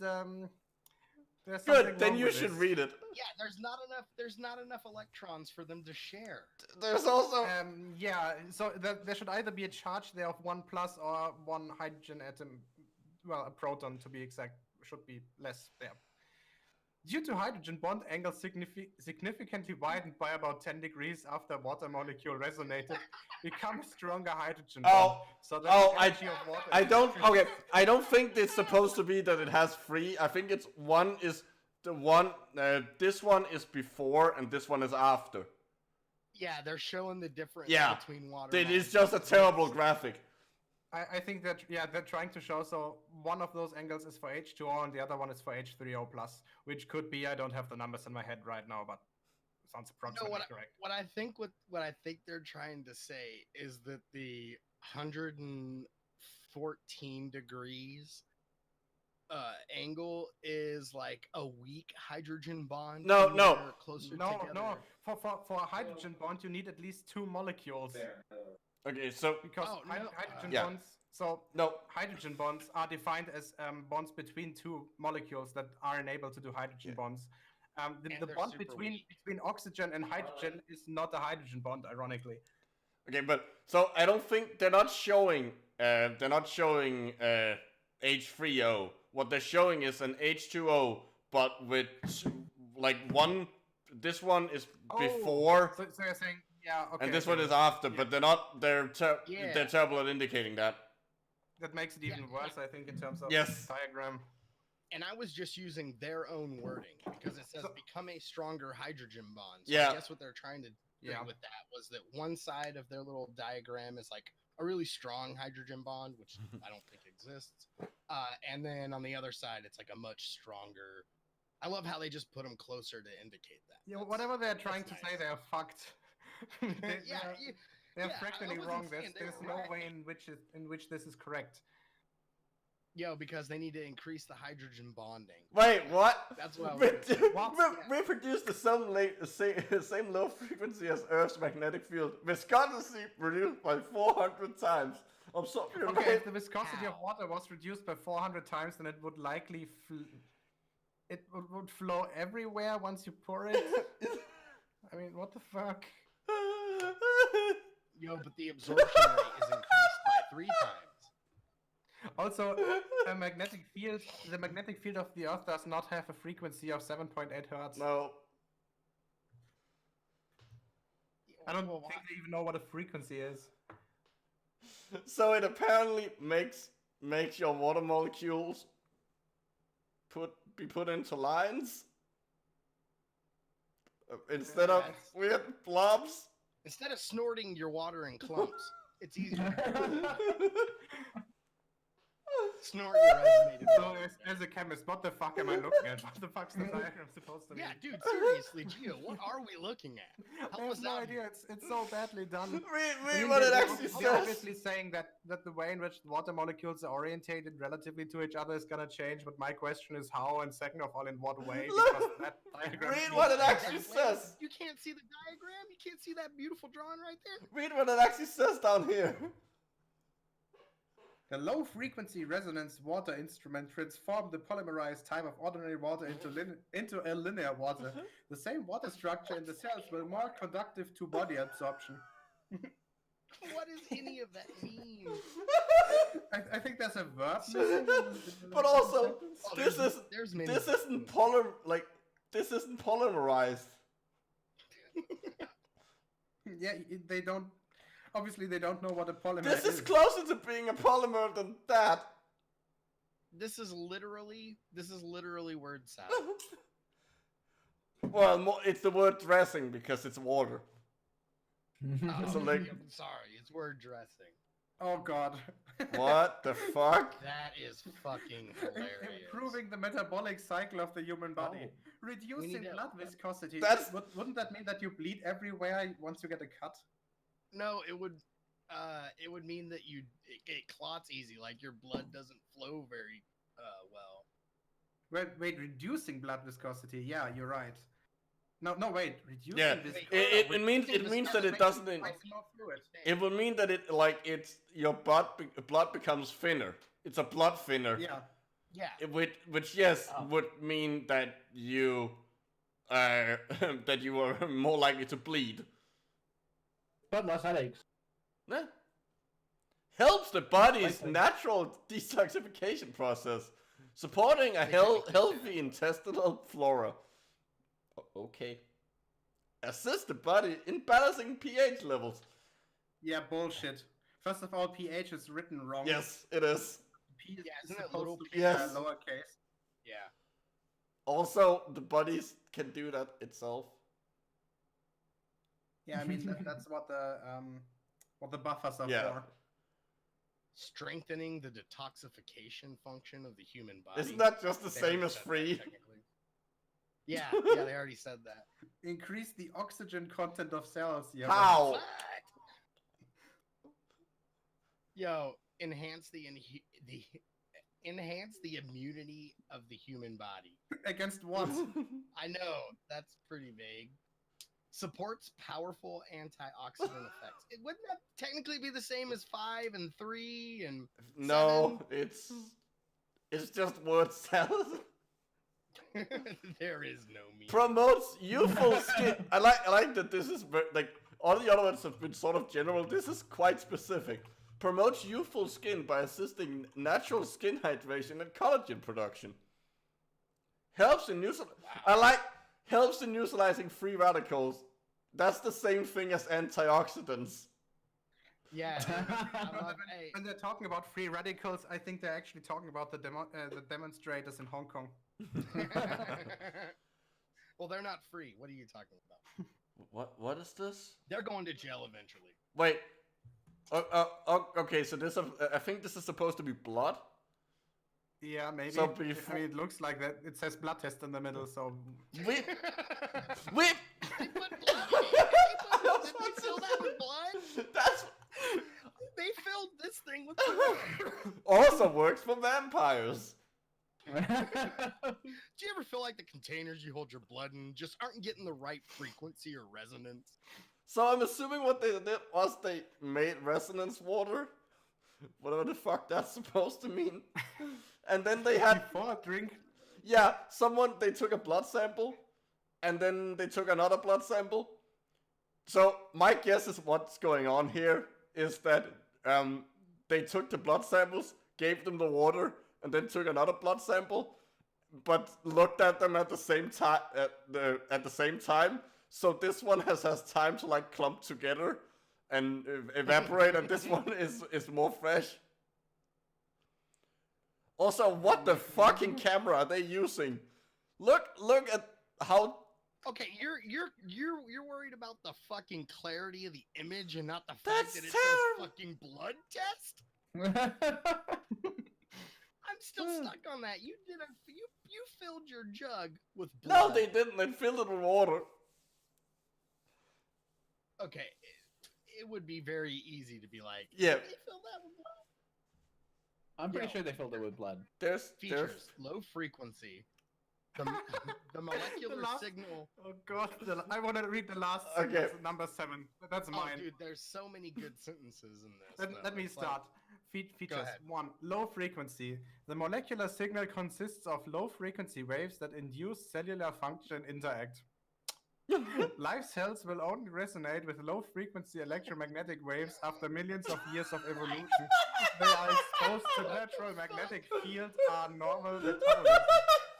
there's Good. Then you should read it. Yeah, there's not enough electrons for them to share. There's also yeah. So there should either be a charge there of 1+ or 1 hydrogen atom. Well, a proton to be exact should be less there. Due to hydrogen bond angle significantly widened by about 10 degrees after water molecule resonated, become a stronger hydrogen bond. So the energy of water I don't think it's supposed to be that it has 3. I think it's one is the one. This one is before and this one is after. Yeah, they're showing the difference between water. It is just a terrible graphic. I think that, they're trying to show, so one of those angles is for H2O and the other one is for H3O+, which could be, I don't have the numbers in my head right now, but sounds approximately correct. What I think they're trying to say is that the 114 degrees angle is like a weak hydrogen bond. No. Closer No. For a together. hydrogen bond, you need at least 2 molecules. Okay, so Because hydrogen yeah. bonds. So no. hydrogen bonds are defined as bonds between 2 molecules that are enabled to do hydrogen bonds. The bond between oxygen and hydrogen is not a hydrogen bond, ironically. Okay, but so I don't think they're not showing H3O. What they're showing is an H2O, but with like one. This one is before. So you're saying. Yeah, okay. And this one is after, but they're not. They're terrible at indicating that. That makes it even worse, I think, in terms of diagram. And I was just using their own wording because it says become a stronger hydrogen bond. So yeah. I guess what they're trying to do with that was that one side of their little diagram is like a really strong hydrogen bond, which I don't think exists. And then on the other side, it's like a much stronger. I love how they just put them closer to indicate that. Yeah, whatever they're trying to say, they're fucked. They're fractally wrong. There's no way in which this is correct. Yo, because they need to increase the hydrogen bonding. Wait, what? That's what we produced the same low frequency as Earth's magnetic field. Viscosity reduced by 400 times. Okay, if the viscosity of water was reduced by 400 times, then it would likely would flow everywhere once you pour it. I mean, what the fuck? Yo, but the absorption rate is increased by 3 times. Also, the magnetic field of the Earth does not have a frequency of 7.8 hertz. No. I don't think they even know what a frequency is. So it apparently makes your water molecules be put into lines instead of weird blobs. Instead of snorting your water in clumps, it's easier. Snort your resonated water. So, as a chemist, what the fuck am I looking at? What the fuck's the diagram supposed to mean? Yeah, dude, seriously, Geo, what are we looking at? I have no idea. It's so badly done. Read what it actually says. They're obviously saying that the way in which water molecules are orientated relatively to each other is gonna change, but my question is how, and second of all, in what way? Because that diagram Read what it actually says. You can't see the diagram? You can't see that beautiful drawing right there? Read what it actually says down here. The low-frequency resonance water instrument transformed the polymerized type of ordinary water into a linear water. The same water structure in the cells will be more conductive to body absorption. What does any of that mean? I think there's a verb. But also, this isn't polymerized. Yeah, they don't. Obviously, they don't know what a polymer is. This is closer to being a polymer than that. This is literally word salad. Well, it's the word dressing because it's water. Oh, So, like- I'm sorry, it's word dressing. Oh god. What the fuck? That is fucking hilarious. Improving the metabolic cycle of the human body. Oh. Reducing to- blood viscosity. That's- Wouldn't that mean that you bleed everywhere once you get a cut? No, it would mean that it clots easy, like your blood doesn't flow very well. Wait, reducing blood viscosity. Yeah, you're right. No, wait, reducing Yeah, viscosity. it means that it doesn't. It will mean that your blood becomes thinner. It's a blood thinner. Yeah. Yeah. Which would mean that you that you are more likely to bleed. But less headaches. Yeah. Helps the body's natural detoxification process, supporting a healthy intestinal flora. Okay. Assist the body in balancing pH levels. Yeah, bullshit. First of all, pH is written wrong. Yes, it is. P is Yeah, isn't it supposed little to p? be Yes. lowercase. Yeah. Also, the bodies can do that itself. Yeah, I mean that's what the buffers are Yeah. for. Strengthening the detoxification function of the human body. Isn't that just the They same already as said that, free? technically. Yeah, they already said that. Increase the oxygen content of cells. Yeah. How? What? Yo, enhance the immunity of the human body. Against what? I know, that's pretty vague. Supports powerful antioxidant effects. It wouldn't that technically be the same as 5 and 3 and No, it's just word salad. there is no meaning. Promotes youthful skin. I like that this is like all the other ones have been sort of general. This is quite specific. Promotes youthful skin by assisting natural skin hydration and collagen production. Helps in helps in neutralizing free radicals. That's the same thing as antioxidants. Yeah. I love, hey, When they're talking about free radicals, I think they're actually talking about the demonstrators in Hong Kong. well, they're not free. What are you talking about? What is this? They're going to jail eventually. Wait. Okay, so I think this is supposed to be blood. Yeah, maybe. So I mean, it looks like that. It says blood test in the middle, so. Whip. They put blood in it. Did they fill that with blood? That's They filled this thing with blood. also works for vampires. Do you ever feel like the containers you hold your blood in just aren't getting the right frequency or resonance? So I'm assuming what they did was they made resonance water, whatever the fuck that's supposed to mean, and then they had Before a drink. yeah, they took a blood sample, and then they took another blood sample. So my guess is what's going on here is that they took the blood samples, gave them the water, and then took another blood sample, but looked at them at the same time. At the same time, so this one has time to like clump together and evaporate, and this one is more fresh. Also, what the fucking camera are they using? Look at how. Okay, you're worried about the fucking clarity of the image and not the fact That's that it terrible. says fucking blood test. I'm still stuck on that. You filled your jug with blood. No, they didn't. They filled it with water. Okay, it would be very easy to be like, Yeah. They filled that with blood. I'm pretty Yo. sure they filled it with blood. There's Features: low frequency. The molecular last- signal. Oh god, I want to read the last Okay. sentence, number 7. That's Oh, mine. dude, there's so many good sentences in this. Let me It's like- start. Features. ahead. 1. Low frequency. The molecular signal consists of low frequency waves that induce cellular function and interact. Live cells will only resonate with low frequency electromagnetic waves after millions of years of evolution. They are exposed to natural magnetic fields are normal metabolism,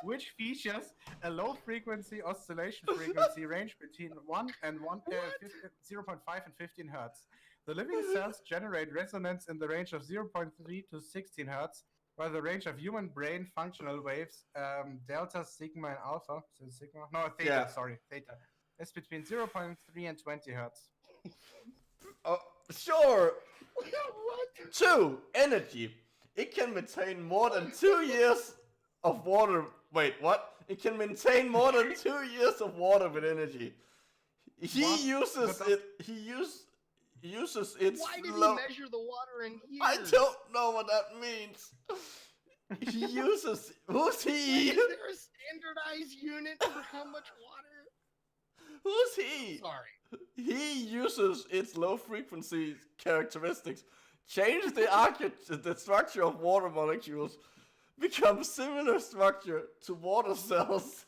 which features a low frequency oscillation frequency range between 0.5 and 15 hertz. The living cells generate resonance in the range of 0.3 to 16 hertz, where the range of human brain functional waves, delta, sigma, and alpha, so sigma, no, theta, Yeah. sorry, theta, is between 0.3 and 20 hertz. Sure. What? 2. Energy. It can maintain more than 2 years of water. Wait, what? It can maintain more than 2 years of water with energy. He What? uses But it. Uses its. Why did he measure the water in years? I don't know what that means. He uses. Who's he? Is there a standardized unit for how much water? Who's he? Sorry. He uses its low frequency characteristics, change the structure of water molecules, become similar structure to water cells.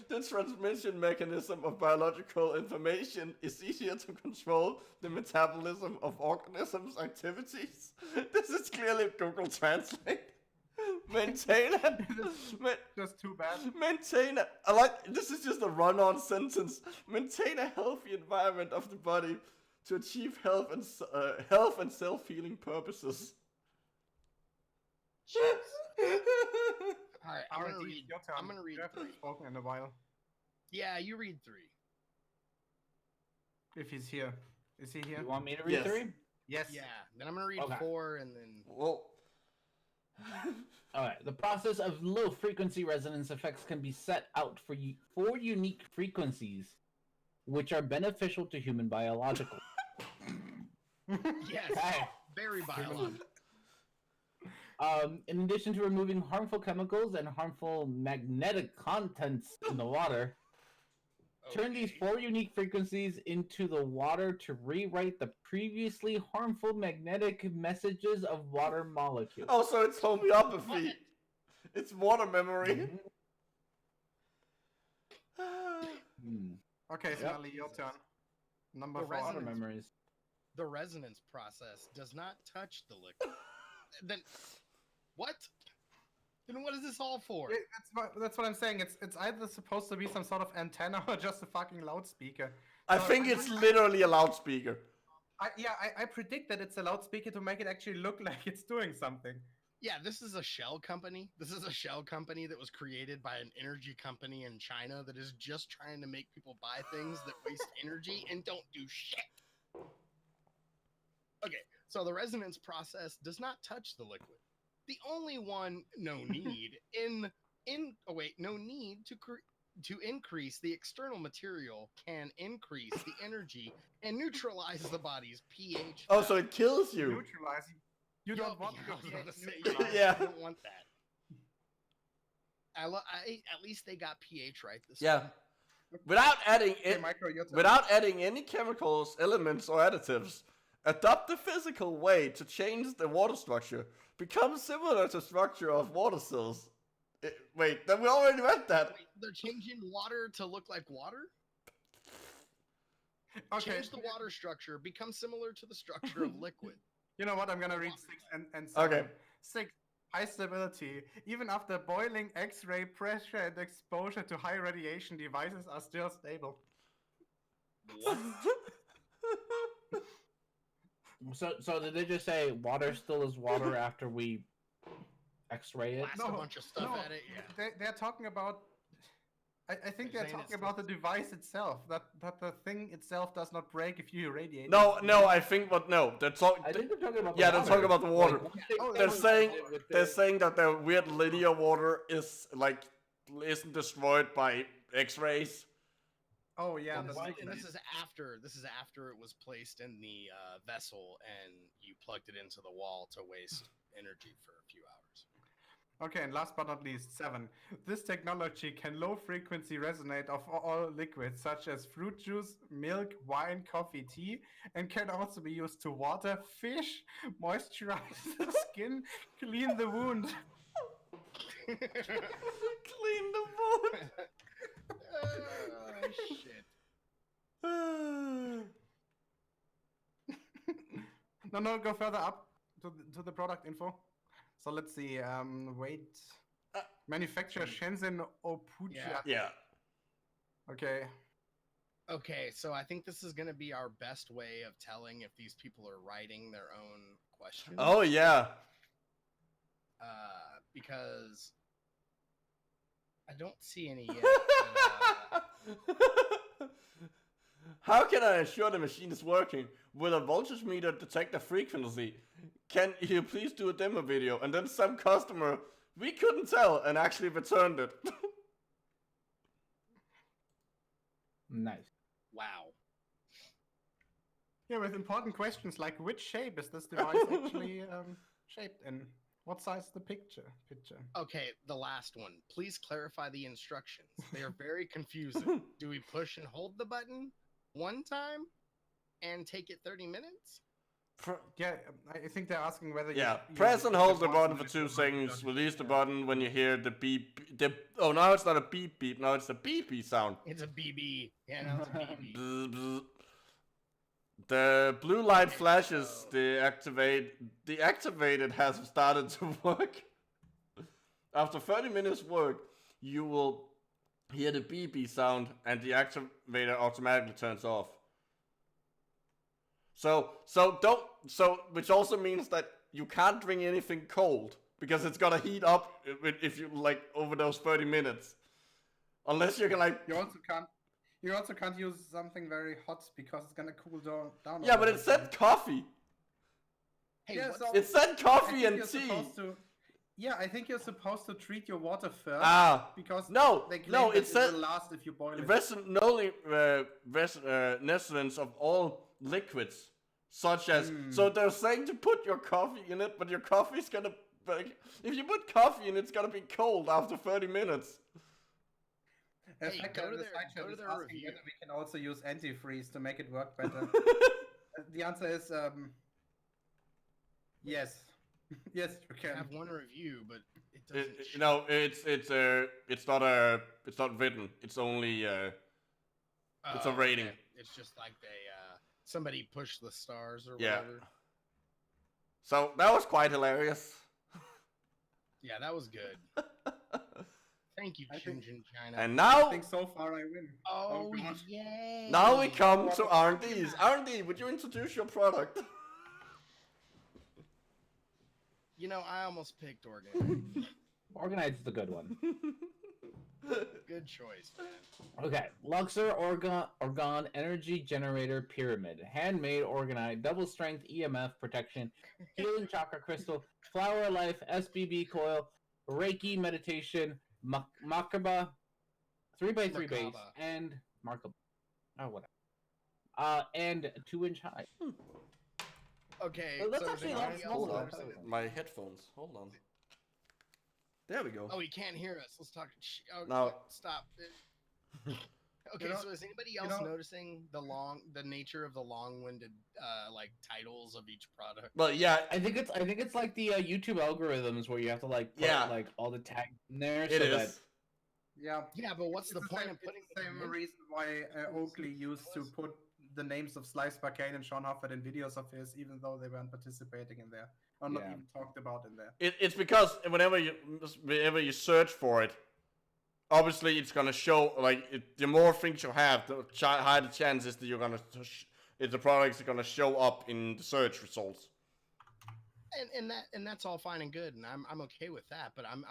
The transmission mechanism of biological information is easier to control the metabolism of organisms' activities. This is clearly Google Translate. Maintain Just too bad. Maintain this is just a run-on sentence. Maintain a healthy environment of the body to achieve health and self-healing purposes. All right, I'm gonna read. Your turn. I'm gonna read You haven't 3. spoken in a while. Yeah, you read 3. If he's here. Is he here? You want me to read Yes. 3? Yes. Yeah, then I'm gonna read Okay. 4, and then Well, Alright, the process of low frequency resonance effects can be set out for 4 unique frequencies, which are beneficial to human biological. yes, Hey. very biological. In addition to removing harmful chemicals and harmful magnetic contents in the water, turn these 4 unique frequencies into the water to rewrite the previously harmful magnetic messages of water molecules. oh, so it's homeopathy. It's water memory. Hmm. Okay, Yep. Smelly, your turn. Number The 4. Water resonance- memories. The resonance process does not touch the liquid. Then, what? Then what is this all for? That's what I'm saying. It's either supposed to be some sort of antenna or just a fucking loudspeaker. I So think it's literally a loudspeaker. I predict that it's a loudspeaker to make it actually look like it's doing something. Yeah, this is a shell company. This is a shell company that was created by an energy company in China that is just trying to make people buy things that waste energy and don't do shit. Okay, so the resonance process does not touch the liquid. The only one no need to increase the external material can increase the energy and neutralize the body's pH. Oh, so it kills you. Neutralizing. You don't want I was to gonna say, neutralized. Yeah. I don't want that. At least they got pH right this Yeah. time. Without adding Okay, it, Micro, your turn. without adding any chemicals, elements, or additives, adopt the physical way to change the water structure. Become similar to structure of water cells. Wait, then we already read that. Wait, they're changing water to look like water? Okay. Change the water structure, become similar to the structure of liquid. You know what? I'm gonna read 6 and 7. Okay. 6. High stability. Even after boiling, X-ray pressure and exposure to high radiation devices are still stable. What? So did they just say water still is water after we X-ray it? Blast a bunch of stuff at it, yeah. They're talking about. I think They're they're saying talking it's about the device itself. That the thing itself does not break if you irradiate. it. No, I think they're talking. I think they're talking about Yeah, the they're talking about the water. Like, one thing Oh, They're that saying was with they're the- saying that the weird linear water isn't destroyed by X-rays. Oh yeah. And that's why- what And it this is. is after it was placed in the vessel and you plugged it into the wall to waste energy for a few hours. Okay, and last but not least, 7. This technology can low frequency resonate of all liquids such as fruit juice, milk, wine, coffee, tea, and can also be used to water fish, moisturize the skin, clean the wound. Clean the wound. Shit. No, go further up to the product info. So let's see. Wait. Manufacturer Shenzhen Opucha. Yeah. Yeah. Okay. Okay, so I think this is going to be our best way of telling if these people are writing their own questions. Oh yeah. because I don't see any yet. How can I ensure the machine is working? Will a voltage meter detect a frequency? Can you please do a demo video? And then some customer, we couldn't tell, and actually returned it. Nice. Wow. Yeah, with important questions like which shape is this device actually shaped in? What size is the picture? Okay, the last one. Please clarify the instructions. They are very confusing. Do we push and hold the button one time and take it 30 minutes? Yeah, I think they're asking whether Yeah, you press and hold the once button and for then 2 it seconds, doesn't- release the yeah. button when you hear the beep. Oh, now it's not a beep beep, now it's a beep beep sound. It's a BB. Yeah, no, it's a BB. Bzz, bzz. The blue light flashes, deactivated has started to work. After 30 minutes work, you will hear the beep beep sound and the activator automatically turns off. Which also means that you can't drink anything cold because it's gonna heat up if you like over those 30 minutes. Unless you can like. You also can't use something very hot because it's gonna cool down. Yeah, but it said coffee. Hey, Yeah, what's so- It said coffee and you're tea. supposed to. Yeah, I think you're supposed to treat your water first. Because they claim that it said will last if you boil it. resonance of all liquids, such as. So they're saying to put your coffee in it, but your coffee's gonna. Like, if you put coffee in it, it's gonna be cold after 30 minutes. In Hey, fact, go to the their- side chat go to is their asking review. whether we can also use antifreeze to make it work better. The answer is yes. Yes, you I can. have one review, but it doesn't. It's not written. It's only it's a rating. Okay. It's just like they somebody pushed the stars or Yeah. whatever. So that was quite hilarious. Yeah, that was good. Thank you, I think- Chin China. And I now think so far I win. oh, God. yay! now we come to R&Ds. R&D, would you introduce your product? You know, I almost picked Organize. Organize is a good one. Good choice, man. Okay, Luxor Orgon Energy Generator Pyramid. Handmade, organized, double strength EMF protection, healing chakra crystal, flower life, SBB coil, Reiki meditation, Makaba, 3x3 base, Merkaba. and Markable. Oh, whatever. And 2-inch high. Okay, Well, that's so actually is not anybody small, else though. noticing- My headphones. Hold on. There we go. Oh, he can't hear us. Let's talk. Oh, No. stop. Okay, You know- so is anybody you else know- noticing the nature of the long-winded like titles of each product? But yeah, I think it's like the YouTube algorithms where you have to like put Yeah. like all the tags in there. it so is. Yeah. Yeah, but what's the It's point same, of putting it's the same reason why Oakley used to put the names of Slice Barcane and Sean Hoffert in videos of his, even though they weren't participating in there or not Yeah. even talked about in there. It's because whenever you search for it, obviously it's gonna show like the more things you have, the higher the chances that you're gonna the products are gonna show up in the search results. And that's all fine and good, and I'm okay with that. But I'm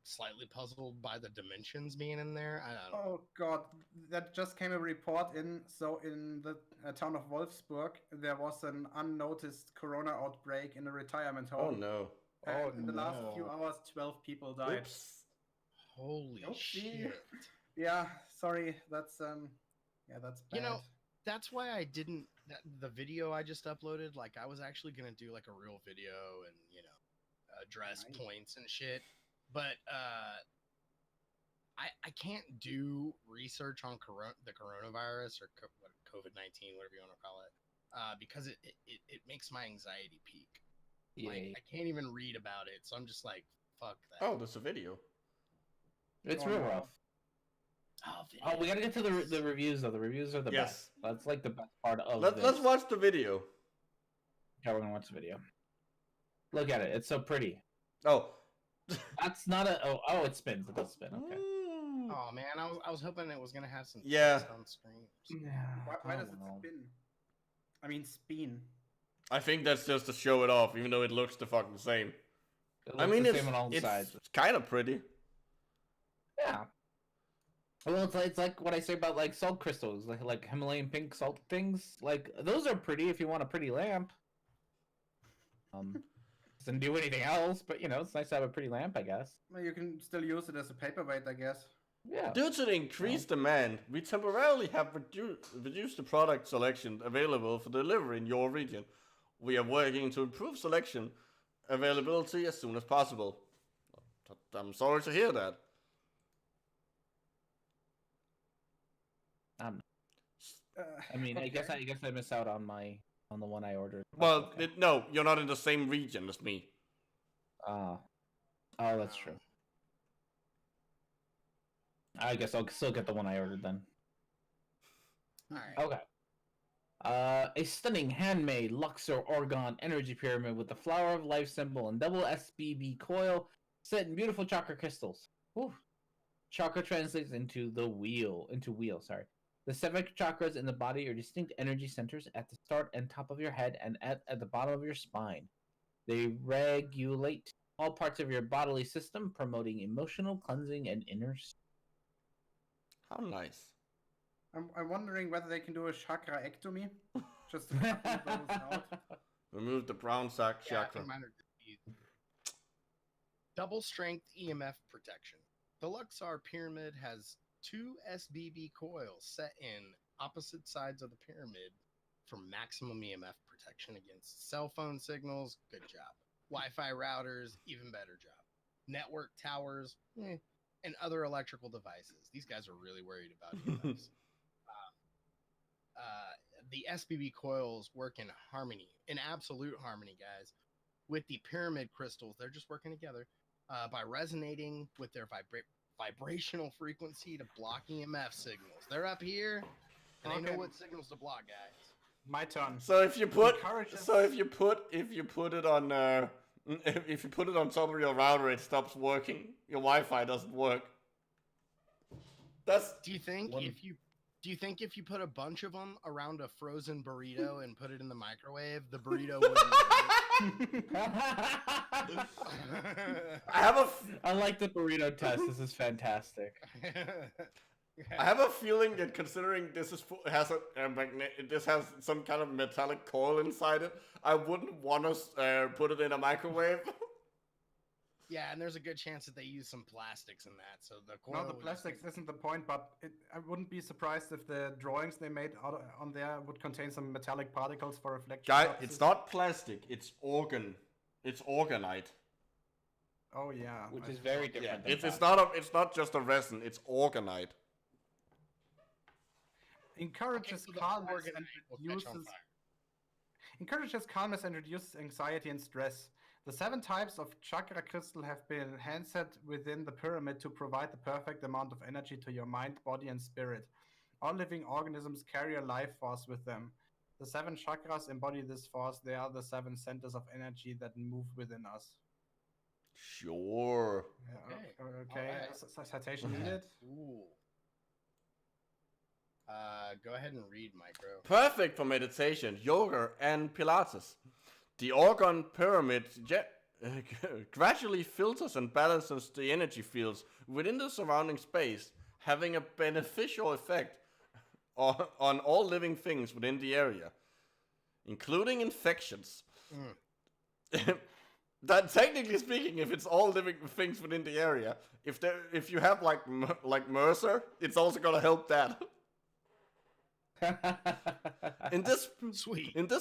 slightly puzzled by the dimensions being in there. I don't know. Oh god, that just came a report in. So in the town of Wolfsburg, there was an unnoticed corona outbreak in a retirement Oh home. no. And in the last few no. hours, 12 people died. Oops. Holy Oopsie. shit! Yeah, sorry, that's that's bad. You know, that's why I didn't. The video I just uploaded, like I was actually gonna do like a real video and address Nice. points and shit, but I can't do research on the coronavirus or COVID-19, whatever you want to call it, because it makes my anxiety peak. Like I can't even read about it, so I'm just like, fuck that. Oh, there's a video. It's Oh, real no. rough. Oh, Oh, we gotta get to the reviews though. The reviews are the Yes. best. That's like the best part of Let's this. watch the video. Yeah, we're gonna watch the video. Look at it. It's so pretty. Oh. That's not a. Oh, it spins. It does spin. Okay. Oh man, I was hoping it was gonna have some Yeah. text on screen. Yeah. Why does it spin? I mean, spin. I think that's just to show it off, even though it looks the fucking same. It I looks mean, the same on all sides. it's kind of pretty. Yeah. Well, it's like what I say about like salt crystals, like Himalayan pink salt things. Like those are pretty if you want a pretty lamp. Doesn't do anything else, but you know it's nice to have a pretty lamp, I guess. Well, you can still use it as a paperweight, I guess. Yeah. Due to the increased demand, we temporarily have reduced the product selection available for delivery in your region. We are working to improve selection availability as soon as possible. I'm sorry to hear that. I mean, I guess I miss out on the one I ordered. Well, Okay. no, you're not in the same region as me. Oh, that's true. I guess I'll still get the one I ordered then. Alright. Okay. A stunning handmade Luxor Orgon energy pyramid with the flower of life symbol and double SBB coil set in beautiful chakra crystals. Whew. Chakra translates into wheel. Sorry. The 7 chakras in the body are distinct energy centers at the start and top of your head and at the bottom of your spine. They regulate all parts of your bodily system, promoting emotional cleansing and inner. How nice. I'm wondering whether they can do a chakraectomy. Just to cut those out. Remove the brown sac Yeah, I chakra. think mine are easy. Double strength EMF protection. The Luxor pyramid has 2 SBB coils set in opposite sides of the pyramid for maximum EMF protection against cell phone signals. Good job. Wi-Fi routers, even better job. Network towers, and other electrical devices. These guys are really worried about EMFs. The SBB coils work in harmony, in absolute harmony, guys, with the pyramid crystals. They're just working together by resonating with their vibrational frequency to block EMF signals. They're up here, and they know what signals to block, guys. My turn. So if you put Encourages- if you put it on if you put it on top of your router, it stops working. Your Wi-Fi doesn't work. That's Do you think if you put a bunch of them around a frozen burrito and put it in the microwave, the burrito wouldn't I like the burrito test. This is fantastic. I have a feeling that considering this has some kind of metallic coil inside it, I wouldn't want to put it in a microwave. Yeah, and there's a good chance that they use some plastics in that. So the coil No, the would plastics isn't the point, but I wouldn't be surprised if the drawings they made on there would contain some metallic particles for reflection. Guy, purposes. it's not plastic. It's organ. It's organite. Oh yeah. Which I- is very Yeah, different. than it's plastic. it's not just a resin. It's organite. Encourages so the calmness organ and will catch on reduces. fire. Encourages calmness and reduces anxiety and stress. The 7 types of chakra crystal have been handset within the pyramid to provide the perfect amount of energy to your mind, body, and spirit. All living organisms carry a life force with them. The 7 chakras embody this force. They are the 7 centers of energy that move within us. Sure. Yeah, Okay. okay. Alright. Citation needed. Ooh. Go ahead and read, Micro. Perfect for meditation, yoga, and Pilates. The organ pyramid gradually filters and balances the energy fields within the surrounding space, having a beneficial effect on all living things within the area, including infections. That technically speaking, if it's all living things within the area, if you have like MRSA, it's also gonna help that. In this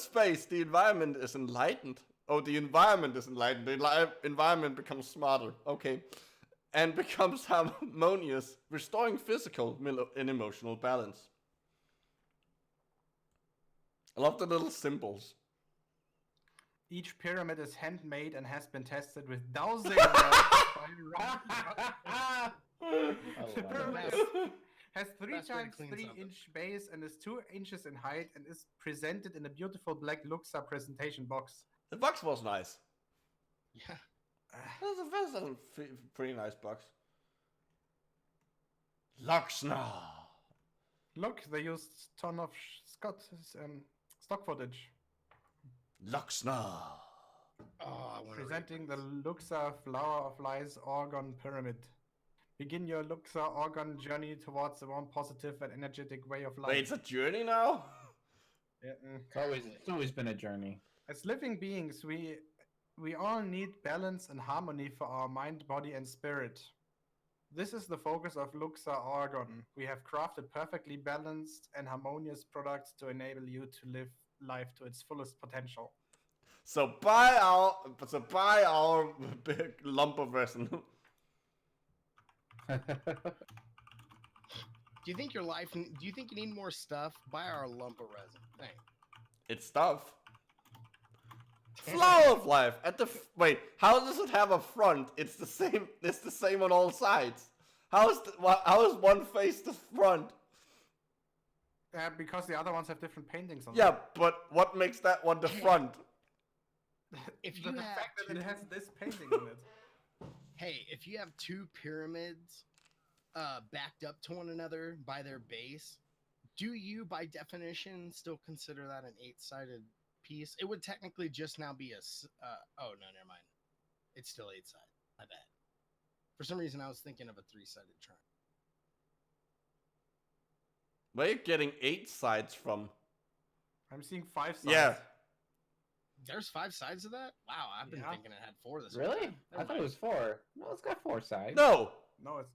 space, the environment is enlightened. Oh, the environment is enlightened. The environment becomes smarter. Okay. And becomes harmonious, restoring physical and emotional balance. I love the little symbols. Each pyramid is handmade and has been tested with dowsing. The pyramid has 3 Best way to times clean 3 something. inch base and is 2 inches in height and is presented in a beautiful black Luxa presentation box. The box was nice. Yeah. That's a pretty nice box. Luxna. Look, they used ton of stock footage. Luxna. Oh, I want to Presenting the Luxa Flower of Lies Orgon Pyramid. Begin your Luxa Orgon journey towards a warm, positive, and energetic way of life. Wait, it's a journey now? Yeah, It's always been a journey. As living beings, we all need balance and harmony for our mind, body, and spirit. This is the focus of Luxa Orgon. We have crafted perfectly balanced and harmonious products to enable you to live life to its fullest potential. So buy our big lump of resin. Do you think your life? Do you think you need more stuff? Buy our lump of resin. Thanks. It's stuff. Flower of life at the wait. How does it have a front? It's the same. It's the same on all sides. How is one face the front? Because the other ones have different paintings on Yeah, them. but what makes that one the front? If you the have fact that it two- has this painting on it. Hey, if you have two pyramids backed up to one another by their base, do you, by definition, still consider that an 8-sided piece? It would technically just now be a... oh, no, never mind. It's still 8-sided. My bad. For some reason, I was thinking of a 3-sided triangle. Where are you getting 8 sides from? I'm seeing 5 sides. Yeah. There's 5 sides of that? Wow, I've been Yeah. thinking it had 4 this whole Really? time. I thought it was 4. No, it's got 4 sides. No. No, it's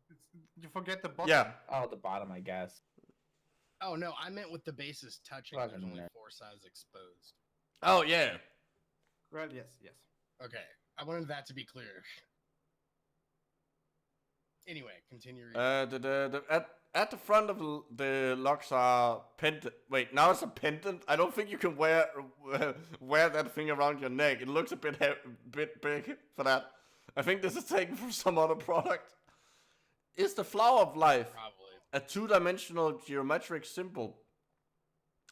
you forget the bottom. Yeah. Oh, the bottom, I guess. Oh, no, I meant with the bases touching. Well, There's only no. 4 sides exposed. Oh yeah. Well, yes. Okay, I wanted that to be clear. Anyway, continue reading. At the front of the locks are pendant. Wait, now it's a pendant. I don't think you can wear that thing around your neck. It looks a bit big for that. I think this is taken from some other product. Is the flower of life Probably. a 2-dimensional geometric symbol?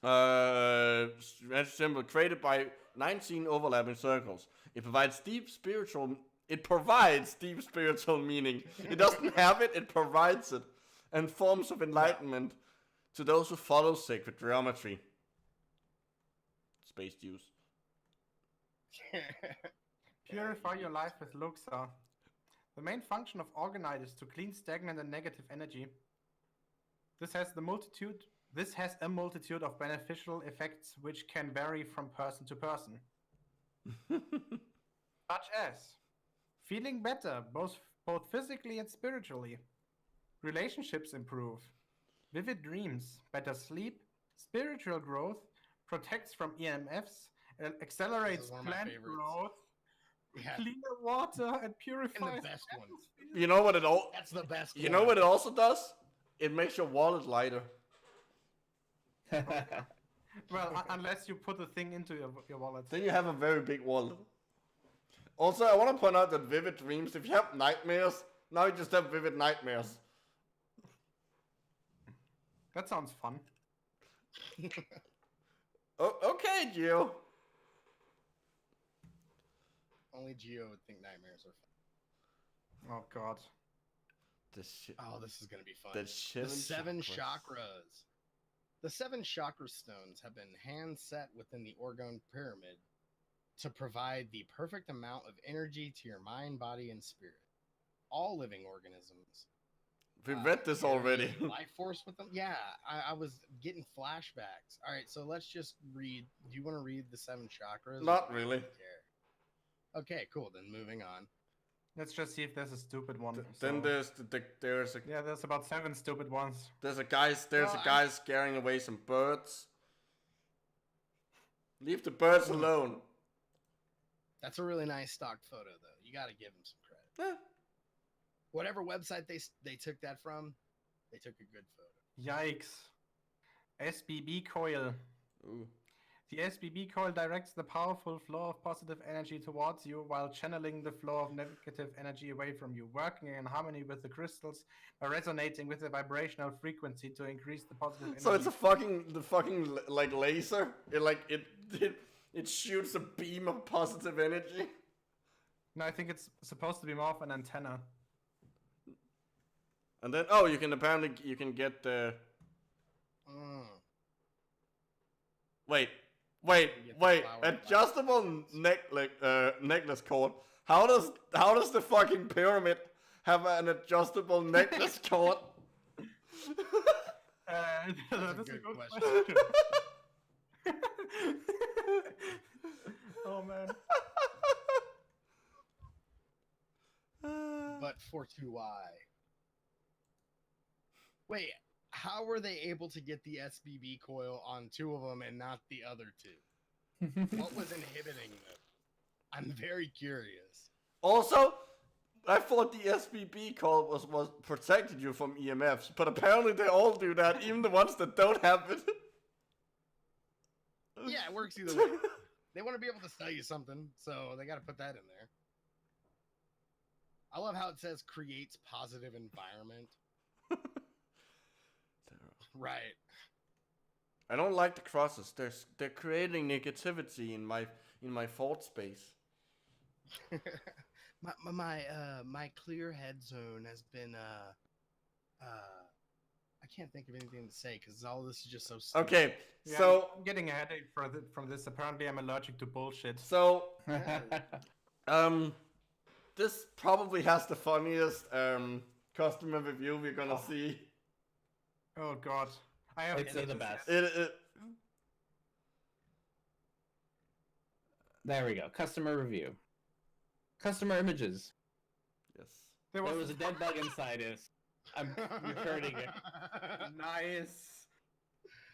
Symbol created by 19 overlapping circles. It provides deep spiritual meaning. It doesn't have it, it provides it. And forms of enlightenment to those who follow sacred geometry. Space juice. Purify your life with Luxa. The main function of Orgonite is to clean stagnant and negative energy. This has a multitude of beneficial effects which can vary from person to person. Such as feeling better, both physically and spiritually. Relationships improve. Vivid dreams, better sleep, spiritual growth, protects from EMFs, accelerates one of my plant favorites. growth, Yeah, cleaner water, and and purifies. the best one. You know what it all? That's the best You one. know what it also does? It makes your wallet lighter. Well, unless you put the thing into your wallet. Then you have a very big wallet. Also, I want to point out that vivid dreams. If you have nightmares, now you just have vivid nightmares. That sounds fun. Okay, Geo. Only Geo would think nightmares are fun. Oh god. Oh, this is gonna be fun. The The 7 chakras. The 7 chakra stones have been hand set within the Orgone pyramid to provide the perfect amount of energy to your mind, body, and spirit. All living organisms. We read this carry already. Life force with them. Yeah, I was getting flashbacks. All right, so let's just read. Do you want to read the 7 chakras? Not Or do you really. care? Okay, cool. Then moving on. Let's just see if there's a stupid one. Then So- there's a yeah, there's about 7 stupid ones. a guy scaring away some birds. Leave the birds alone. That's a really nice stock photo, though. You got to give him some credit. Eh. Whatever website they took that from, they took a good photo. Yikes. SBB coil. Ooh. The SBB coil directs the powerful flow of positive energy towards you while channeling the flow of negative energy away from you, working in harmony with the crystals by resonating with the vibrational frequency to increase the positive energy. So it's the fucking like laser. It shoots a beam of positive energy. No, I think it's supposed to be more of an antenna. And then you can get the Mm. wait. Wait, Get the wait. flower Adjustable necklace cord. How does the fucking pyramid have an adjustable necklace cord? That That's is a a good good question. question. Oh man. But for 2i. Wait, how were they able to get the SBB coil on 2 of them and not the other 2? What was inhibiting them? I'm very curious. Also, I thought the SBB call was protected you from EMFs, but apparently they all do that, even the ones that don't have it. Yeah, it works either way. They want to be able to sell you something, so they got to put that in there. I love how it says creates positive environment. Right. I don't like the crosses. They're creating negativity in my thought space. my clear head zone has been I can't think of anything to say because all this is just so stupid. Okay, Yeah, so I'm getting a headache from this. Apparently, I'm allergic to bullshit. so this probably has the funniest customer review we're gonna see. Oh god, I have It's the best. There we go. Customer review. Customer images. Yes. There There was a dead bug inside us. I'm recording it. Nice.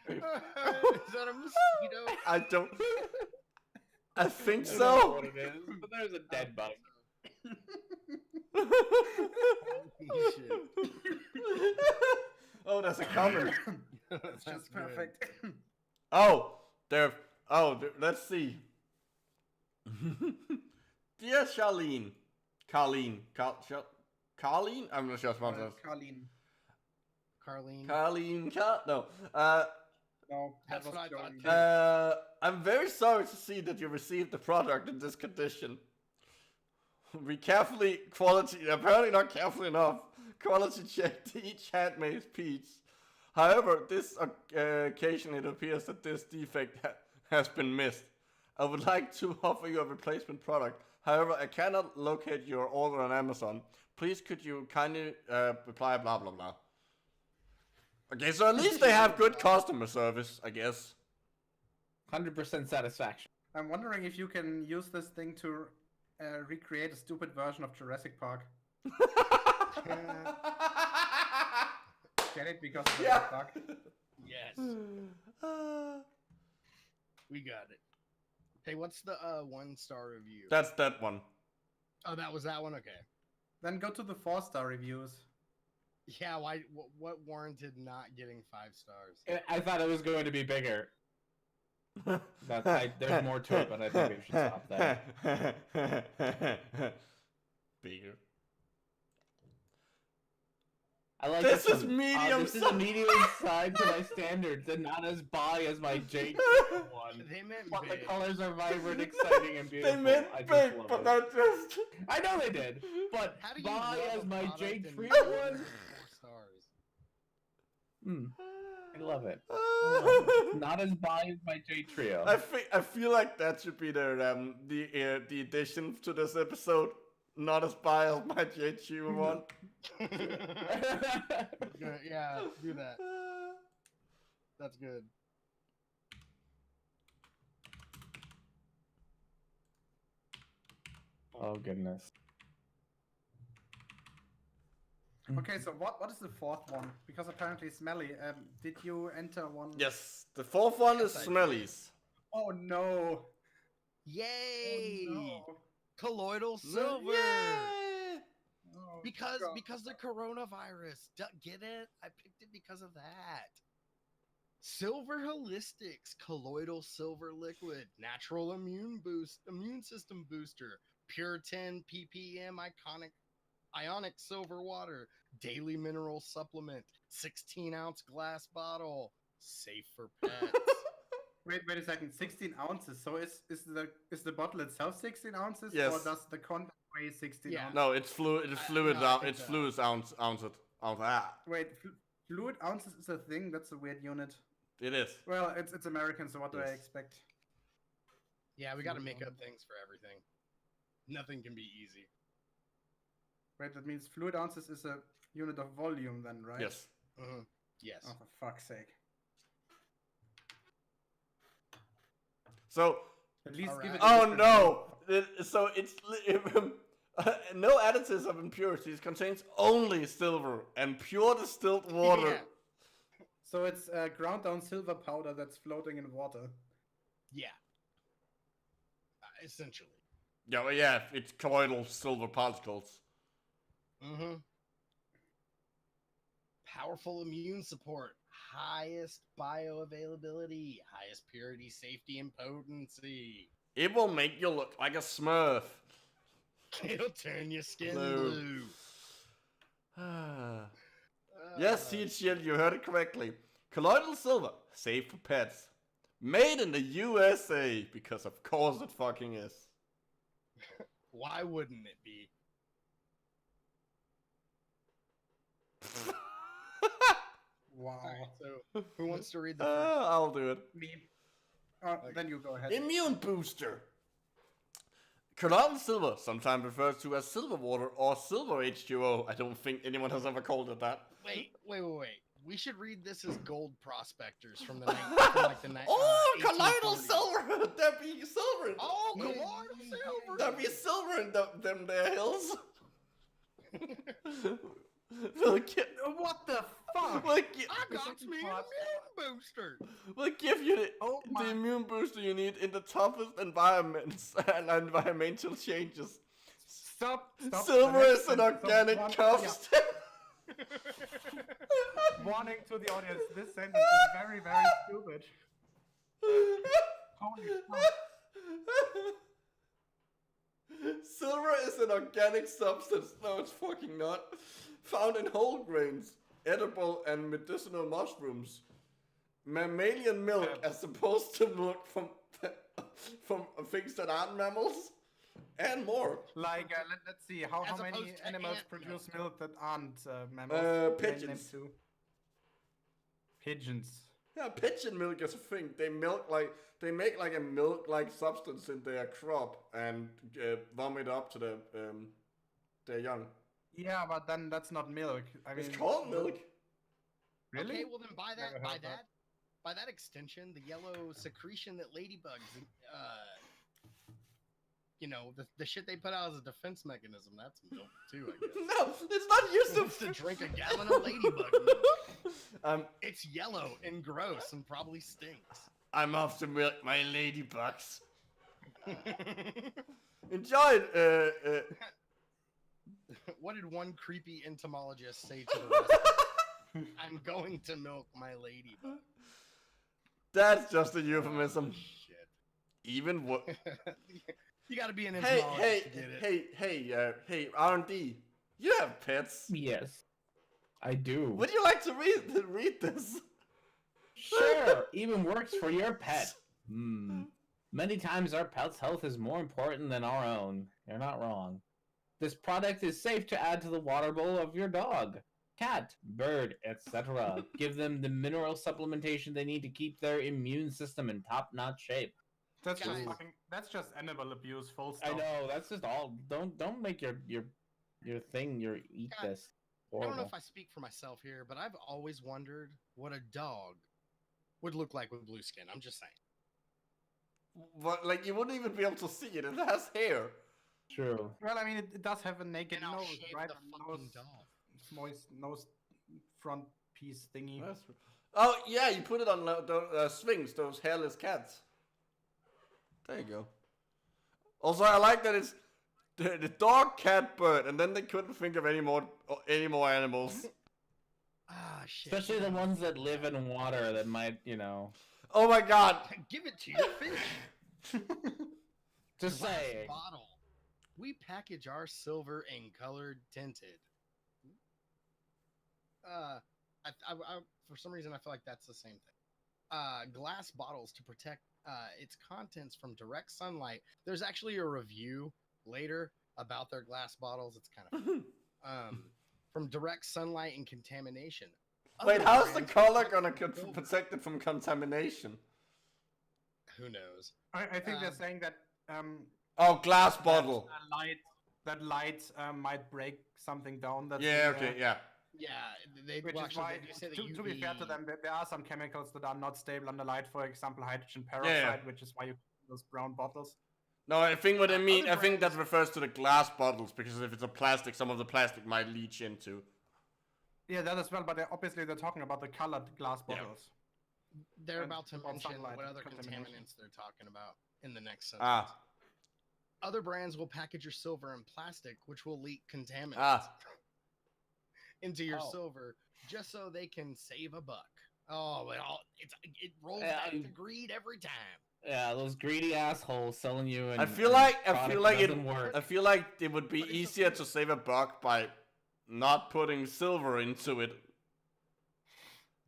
Is that a mosquito? I don't. I think I don't know so. what it is, but there's a dead bug. Holy shit. Oh, that's a comment. That's just good. perfect. Oh, let's see. Dear Charlene. Carlene. I'm not sure what it Carlene. Carlene. No. No, That's that was what I thought Jolene. too. I'm very sorry to see that you received the product in this condition. We apparently not carefully enough, quality checked each handmade piece. However, this occasion it appears that this defect has been missed. I would like to offer you a replacement product. However, I cannot locate your order on Amazon. Please could you kindly reply blah blah blah. Okay, so at least they have good customer service, I guess. 100% satisfaction. I'm wondering if you can use this thing to recreate a stupid version of Jurassic Park. Get it? Because of the Yeah. bug. Yes, we got it. Hey, what's the 1-star review? That's that one. Oh, that was that one? Okay. Then go to the 4-star reviews. Yeah, why? What warranted not getting 5 stars? I thought it was going to be bigger. There's more to it, but I think we should stop there. Bigger. I like This one. is medium This is a medium side to my standards, and not as bi as my Jake one. They meant But the big. colors are vibrant, exciting, and beautiful. They meant I just big, love but it. not just. I know they did, but How do you bi love as a my product Jake and Trio give it one. 4 stars? I love it. I love it. Not as bi as my J Trio. I feel like that should be the addition to this episode. Not as bi as my JQ one. Yeah, do that. That's good. Oh goodness. Okay, so what is the 4th one? Because apparently smelly. Did you enter one? Yes, the 4th one is Yes, I Smellies. Oh no. Yay! Oh, no. Colloidal silver. Yay! Oh, Because God. the coronavirus. Get it? I picked it because of that. Silver Holistics, colloidal silver liquid, natural immune system booster, pure 10 ppm ionic silver water, daily mineral supplement, 16-ounce glass bottle, safe for pets. Wait a second. 16 ounces. So is the bottle itself 16 ounces? Yes. Or does the content weigh 16 Yeah. ounces? No, it's fluid. It's fluid. no, I It's think fluid ounce. Wait, fluid ounces is a thing? That's a weird unit. It is. Well, it's American, so what do I Yes. expect? Yeah, we got to make up things for everything. Nothing can be easy. Right, that means fluid ounces is a unit of volume then, right? Yes. Yes. Oh, for fuck's sake. So. At least Alright. give it. Oh no! So it's no additives of impurities, contains only silver and pure distilled water. Yeah. So it's ground down silver powder that's floating in water. Yeah. Essentially. Yeah, well, yeah, it's colloidal silver particles. Powerful immune support, highest bioavailability, highest purity, safety, and potency. It will make you look like a Smurf. It'll turn your skin Blue. blue. Yes, Seed Shield, you heard it correctly. Colloidal silver, safe for pets. Made in the USA, because of course it fucking is. Why wouldn't it be? Wow. Alright, so who wants to read the first? I'll do it. Me. Then you go ahead. Immune booster. Colloidal silver, sometimes referred to as silver water or silver H2O. I don't think anyone has ever called it that. Wait. We should read this as gold prospectors from the night. Oh, colloidal silver! There be silver. Oh, colloidal silver! There be silver in them there hills. What the fuck? We'll I got me an immune booster! give you Oh my- the immune booster you need in the toughest environments and environmental changes. Stop. Silver is an organic Yeah. substance. Warning to the audience, this sentence is very, very stupid. Holy fuck. Silver is an organic substance. No, it's fucking not. Found in whole grains, edible and medicinal mushrooms, mammalian milk as opposed to milk from things that aren't mammals, and more. Like, let's see, how As many opposed to animals ant produce milk. milk that aren't mammals? Name Pigeons. them two. Pigeons. Yeah, pigeon milk is a thing. They make like a milk-like substance in their crop and vomit up to their young. Yeah, but then that's not milk. I mean, It's called milk. Really? Okay, well then by Never heard that. by that extension, the yellow secretion that ladybugs, the shit they put out as a defense mechanism, that's milk too, I guess. No, it's not used It's to drink a gallon of ladybug milk. It's yellow and gross and probably stinks. I'm off to milk my ladybugs. Enjoy it. What did one creepy entomologist say to the rest? I'm going to milk my ladybug. That's just a euphemism. Shit. Even what? You gotta be an entomologist to get it. Hey, R&D. You have pets. Yes, I do. Would you like to read this? Sure, even works for your pet. Many times our pet's health is more important than our own. You're not wrong. This product is safe to add to the water bowl of your dog, cat, bird, etc. Give them the mineral supplementation they need to keep their immune system in top-notch shape. That's just Guys. that's just animal abuse, full stop. I know, that's just all. Don't make your thing eat God, this. I don't know Horrible. if I speak for myself here, but I've always wondered what a dog would look like with blue skin. I'm just saying. But like you wouldn't even be able to see it. It has hair. True. Well, I mean, it does have a naked And I'll nose, shave right? the A fucking nose, dog. moist nose front piece thingy. Oh yeah, you put it on those swings, those hairless cats. There you go. Also, I like that it's the dog, cat, bird, and then they couldn't think of any more animals. Ah, shit. Especially the ones that live in water that might, Oh my god. Give it to your fish. just Glass say. bottle. We package our silver in colored tinted. I for some reason I feel like that's the same thing. Glass bottles to protect its contents from direct sunlight. There's actually a review later about their glass bottles. It's kind of from direct sunlight and contamination. Wait, Other how's the brands color protect gonna from silver. protect it from contamination? who knows? I think they're saying that Oh, glass bottle. that light might break something down. That's Yeah. in Okay. there. Yeah. Yeah, they Which well, is actually, why, they do say that to be fair to UV them, there are some chemicals that are not stable under light. For example, hydrogen Yeah. peroxide, which is why you keep those brown bottles. No, I think what I mean. Other I think that brands- refers to the glass bottles because if it's a plastic, some of the plastic might leach into. Yeah, that as well. But obviously, they're talking about the colored glass Yeah. bottles. They're and about to about mention sunlight what other contamination. contaminants they're talking about in the next sentence. Ah. Other brands will package your silver in plastic, which will leak contaminants Ah. into your Oh. silver just so they can save a buck. Oh, it rolls Yeah, back to greed every time. Yeah, those greedy assholes selling you. I feel like it would be But it's easier to save a buck by not putting silver into it.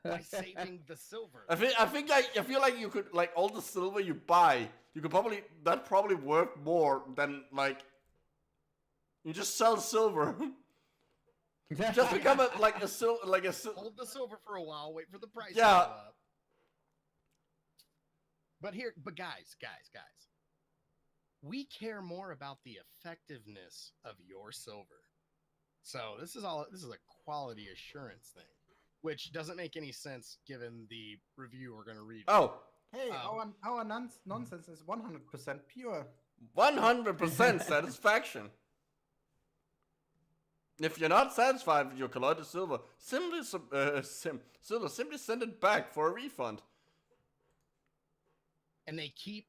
By saving the silver. I feel like you could, like, all the silver you buy, you could probably worth more than, like, you just sell silver. Just become Hold the silver for a while, wait for the price to go Yeah. up. But guys, we care more about the effectiveness of your silver. So this is a quality assurance thing, which doesn't make any sense given the review we're going to read. Oh, Hey, our nonsense is 100% pure. 100% satisfaction. If you're not satisfied with your colloidal silver, simply send it back for a refund. And they keep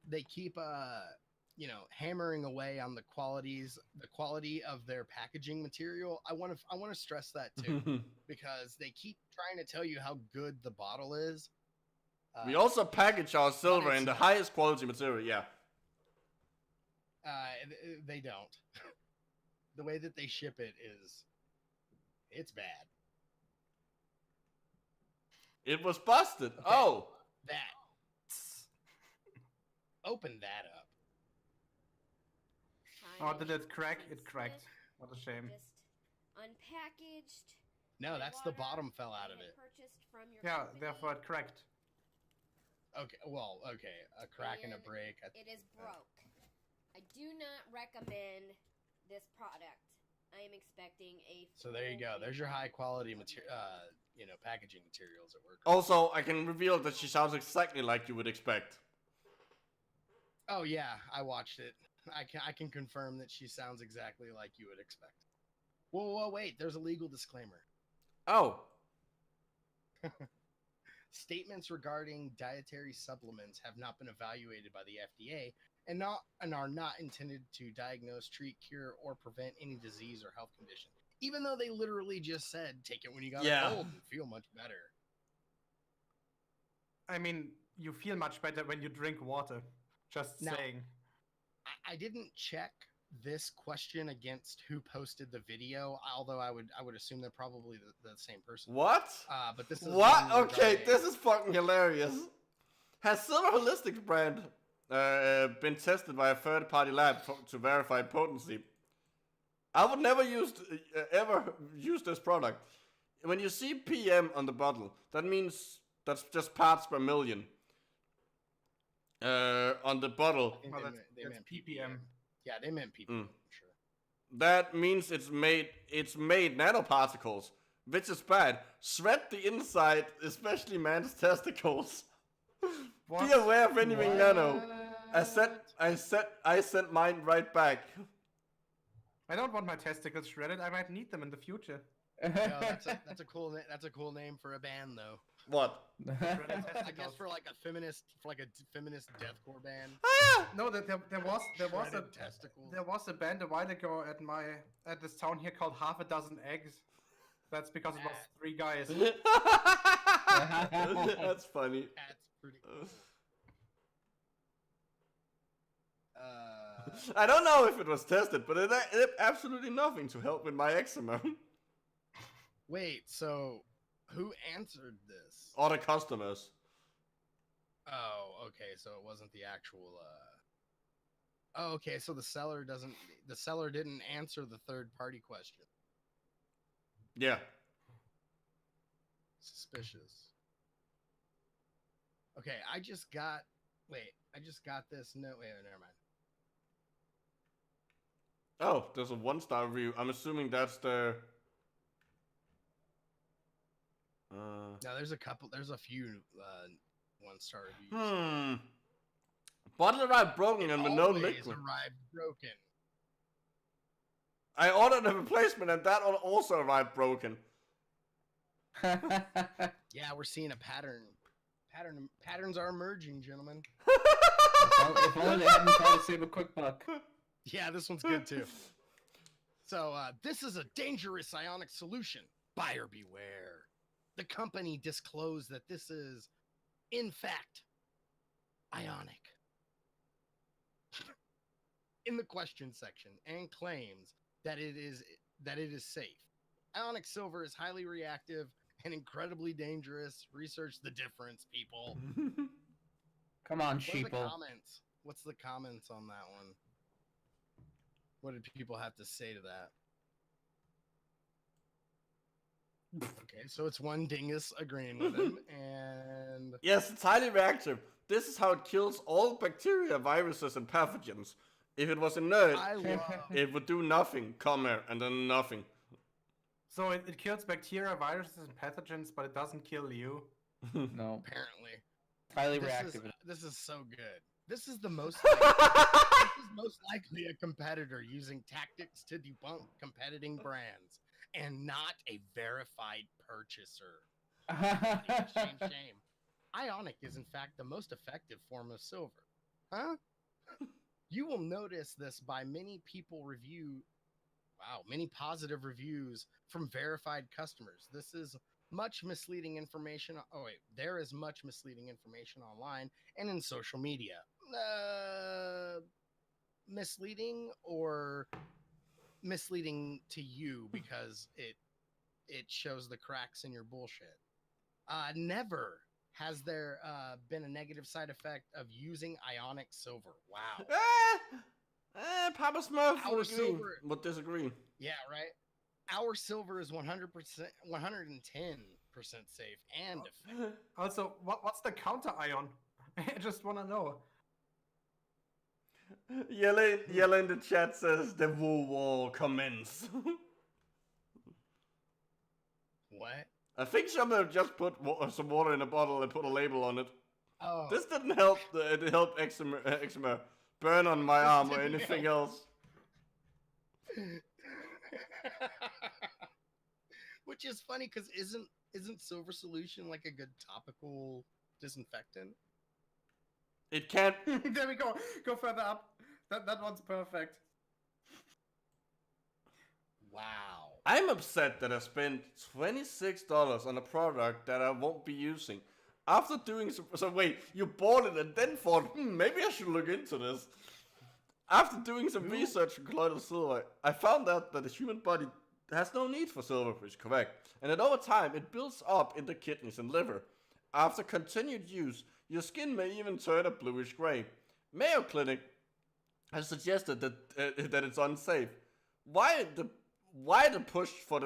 hammering away on the quality of their packaging material. I want to stress that too, because they keep trying to tell you how good the bottle is. We also package our silver in the highest quality material. Yeah. They don't. The way that they ship it's bad. It was busted. Okay. Oh. That. Open that up. Oh, did it crack? It cracked. What a shame. Just unpackaged. No, that's the bottom fell out of it. Purchased from your Yeah, company. therefore it cracked. Okay, a crack and a And break. It is broke. I do not recommend this product. I am expecting a. So there you go. full There's your refund. high quality packaging materials at work. Also, I can reveal that she sounds exactly like you would expect. Oh yeah, I watched it. I can confirm that she sounds exactly like you would expect. Whoa, wait. There's a legal disclaimer. Oh. Statements regarding dietary supplements have not been evaluated by the FDA and are not intended to diagnose, treat, cure, or prevent any disease or health condition. Even though they literally just said, take it when you got a cold and feel much better. I mean, you feel much better when you drink water. Just Now- saying. I didn't check this question against who posted the video, although I would assume they're probably the same person. What? But this is What? one Okay, regarding- this is fucking hilarious. Has Silver Holistic brand been tested by a third-party lab to verify potency? I would never ever use this product. When you see PM on the bottle, that means that's just parts per million. On the bottle, I think Well, they that's meant ppm. Yeah, they meant ppm. Mm. Sure. that means it's made nanoparticles, which is bad. Shred the inside, especially man's testicles. What? Be aware of anything nano. What? I sent mine right back. I don't want my testicles shredded. I might need them in the future. No, that's a cool name for a band though. What? Shredded I guess testicles. for like a feminist deathcore band. No, there was Shredded testicles. there was a band a while ago at this town here called Half a Dozen Eggs. That's because it was 3 guys. That's funny. That's pretty cool. I don't know if it was tested, but it did absolutely nothing to help with my eczema. Wait, so who answered this? Or the customers. Oh, okay, so it wasn't the actual Oh, okay, so the seller didn't answer the third party question. Yeah. Suspicious. Okay, I just got Wait, I just got this. No, wait, never mind. Oh, there's a 1-star review. I'm assuming that's the. No, there's a couple. There's a few 1-star reviews. Bottle arrived broken and with no Always liquid. arrived broken. I ordered a replacement and that one also arrived broken. Yeah, we're seeing a pattern. Patterns are emerging, gentlemen. If only they hadn't tried to save a quick buck. Yeah, this one's good too. So, this is a dangerous ionic solution. Buyer beware. The company disclosed that this is, in fact, ionic. In the question section, and claims that it is safe. Ionic silver is highly reactive and incredibly dangerous. Research the difference, people. Come on, What are the sheeple. comments? What's the comments on that one? What did people have to say to that? Okay, so it's one dingus agreeing with him, and Yes, it's highly reactive. This is how it kills all bacteria, viruses, and pathogens. If it was inert, I love. it would do nothing, and then nothing. So it kills bacteria, viruses, and pathogens, but it doesn't kill you. No, Apparently, highly this reactive. this is so good. This is the most. This is most likely a competitor using tactics to debunk competing brands, and not a verified purchaser. Shame, shame. Ionic is in fact the most effective form of silver. Huh? You will notice this by many positive reviews from verified customers. This is much misleading information. Oh wait, there is much misleading information online and in social media. Misleading or misleading to you because it shows the cracks in your bullshit. Never has there been a negative side effect of using ionic silver. Wow. Papa Smurf would disagree. Yeah, right. Our silver is 100%, 110% safe and effective. Also, what's the counter ion? I just want to know. Yella in the chat says the war commence. What? I think someone just put some water in a bottle and put a label on it. Oh. This didn't help. It helped eczema burn on my arm or anything else. Which is funny because isn't silver solution like a good topical disinfectant? It can't. There we go. Go further up. That one's perfect. Wow. I'm upset that I spent $26 on a product that I won't be using. After doing so wait, you bought it and then thought, maybe I should look into this. After doing some research on colloidal silver, I found out that the human body has no need for silver, which is correct, and that over time it builds up in the kidneys and liver. After continued use, your skin may even turn a bluish gray. Mayo Clinic has suggested that that it's unsafe. Why the push for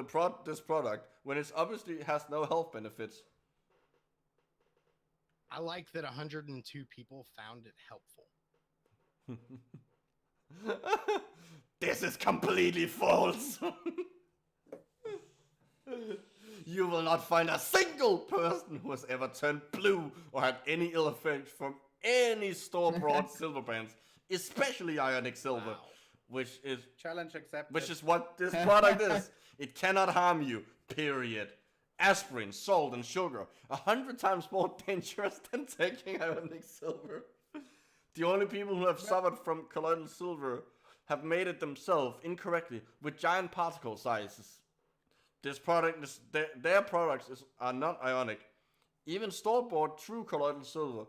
this product when it obviously has no health benefits? I like that 102 people found it helpful. This is completely false. You will not find a single person who has ever turned blue or had any ill effect from any store-bought silver brands, especially ionic silver, Wow. which is Challenge accepted. which is what this product is. It cannot harm you, period. Aspirin, salt, and sugar, 100 times more dangerous than taking ionic silver. The only people who have suffered from colloidal silver have made it themselves incorrectly with giant particle sizes. This product, their products are not ionic. Even store-bought true colloidal silver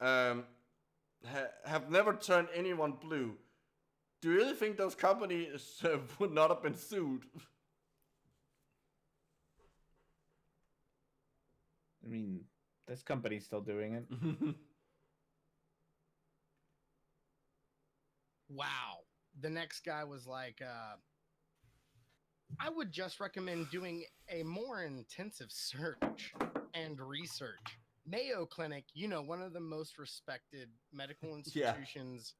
have never turned anyone blue. Do you really think those companies would not have been sued? I mean, this company's still doing it. Wow. The next guy was like, I would just recommend doing a more intensive search and research Mayo Clinic, you know, one of the most respected medical institutions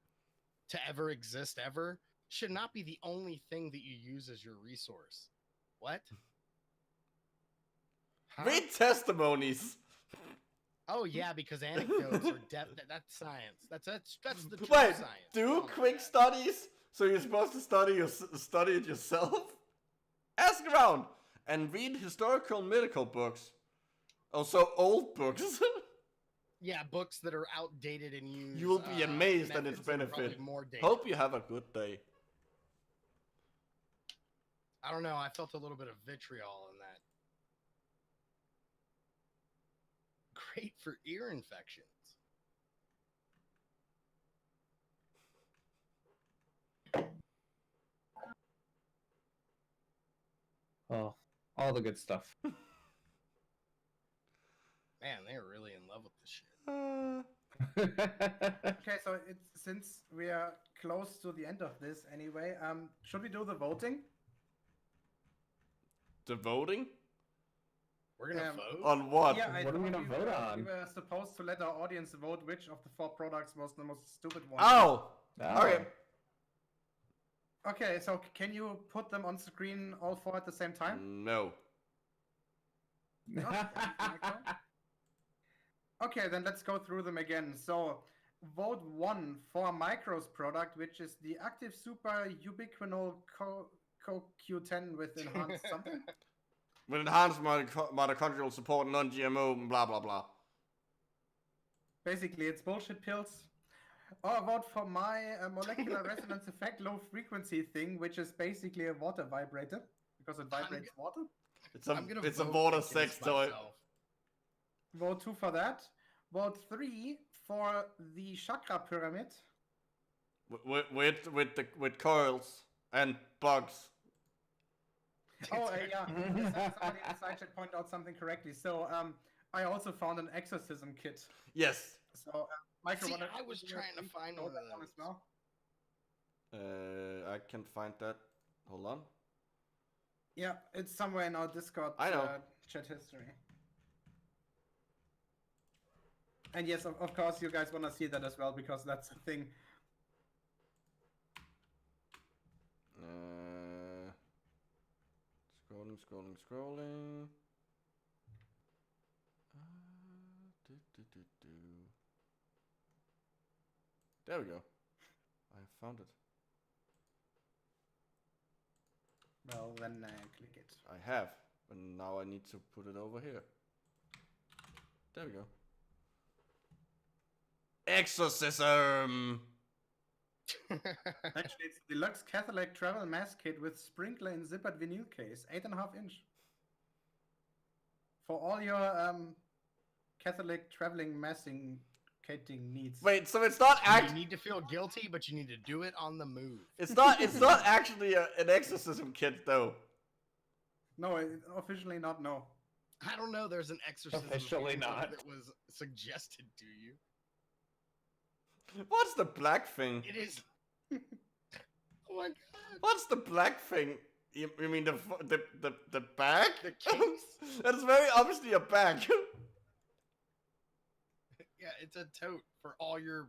to ever exist ever, should not be the only thing that you use as your resource. What? Huh? Read testimonies. Oh yeah, because anecdotes are that's science. That's the true Wait, science. do quick studies? So you're supposed to study it yourself? Ask around and read historical medical books. Also old books. Yeah, books that are outdated and used. You will be amazed at its methods that are probably benefit. more dated. Hope you have a good day. I don't know. I felt a little bit of vitriol in that. Great for ear infections. Oh, all the good stuff. Man, they're really in love with this shit. Okay, so since we are close to the end of this anyway, should we do the voting? The voting? We're gonna vote? On what? Yeah, What are we gonna vote on? We were supposed to let our audience vote which of the 4 products was the most stupid one. Oh! Oh. Okay. Okay, so can you put them on screen all 4 at the same time? No. Okay, then let's go through them again. So, vote 1 for Micro's product, which is the Active Super Ubiquinol CoQ10 with enhanced something. With enhanced mitochondrial support, non-GMO, blah blah blah. Basically, it's bullshit pills. Or vote for my molecular resonance effect low frequency thing, which is basically a water vibrator because it vibrates water. It's a water sex toy. Vote 2 for that. Vote 3 for the chakra pyramid. With coils and bugs. Oh, yeah. Somebody in the side chat pointed out something correctly. So, I also found an exorcism kit. Yes. So, Michael, See, I was trying to find one of that one those. as well. I can find that. Hold on. Yeah, it's somewhere in our Discord I know. Chat history. And yes, of course, you guys want to see that as well because that's a thing. Scrolling. There we go. I found it. Well, then click it. I have, but now I need to put it over here. There we go. Exorcism! Actually, it's a deluxe Catholic travel mask kit with sprinkler in zippered vinyl case, 8.5 inch. For all your Catholic traveling massing kitting needs. Wait, so it's not You actually. need to feel guilty, but you need to do it on the move. It's not actually an exorcism kit though. No, officially not. No. I don't know. There's an exorcism Officially handbook not. that was suggested to you. What's the black thing? It is. Oh my god. What's the black thing? You mean the bag? The case? That's very obviously a bag. Yeah, it's a tote for all your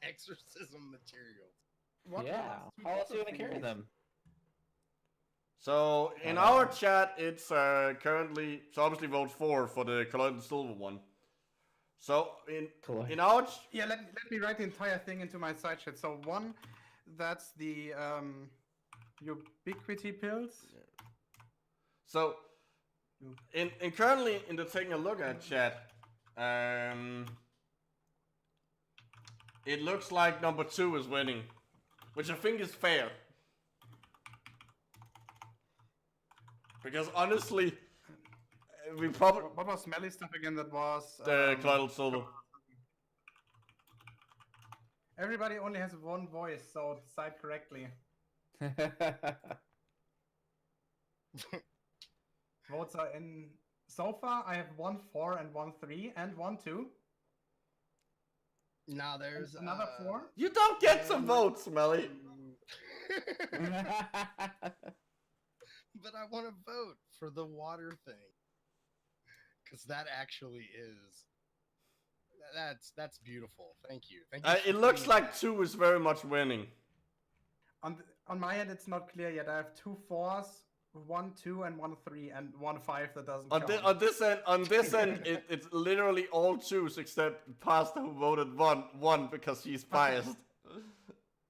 exorcism materials. What Yeah. How else are you gonna carry them? So in our chat, it's currently obviously vote 4 for the colloidal silver one. So in our Yeah, let me write the entire thing into my side chat. So 1, that's the ubiquity pills. So in currently in the taking a look at chat, it looks like number 2 is winning, which I think is fair. Because honestly, we probably What was smelly stuff again? That was the colloidal silver. Everybody only has one voice, so decide correctly. Votes are in. So far, I have 1 4 and 1 3 and 1 2. Now there's Another 4. You don't get some votes, Melly. But I want to vote for the water thing. Because that actually is That's beautiful. Thank you. Thank you. It looks like 2 is very much winning. On my end, it's not clear yet. I have 2 4s, 1 2, and 1 3, and 1 5 that doesn't count. On this end, it's literally all 2s except Pasta who voted 1 because he's biased.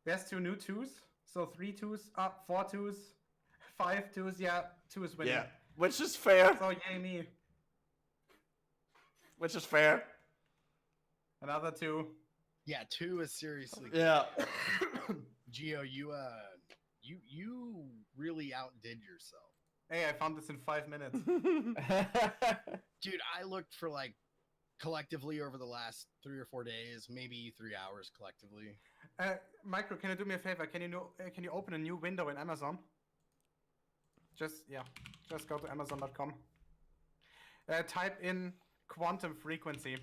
There's 2 new 2s, so 3 2s, 4 2s, 5 2s. Yeah, 2 is winning. Yeah, which is fair. So yay me. Which is fair. Another 2. Yeah, 2 is seriously. Yeah. Geo, you really outdid yourself. Hey, I found this in 5 minutes. Dude, I looked for like collectively over the last 3 or 4 days, maybe 3 hours collectively. Micro, can you do me a favor? Can you open a new window in Amazon? Just go to Amazon.com. Type in quantum frequency.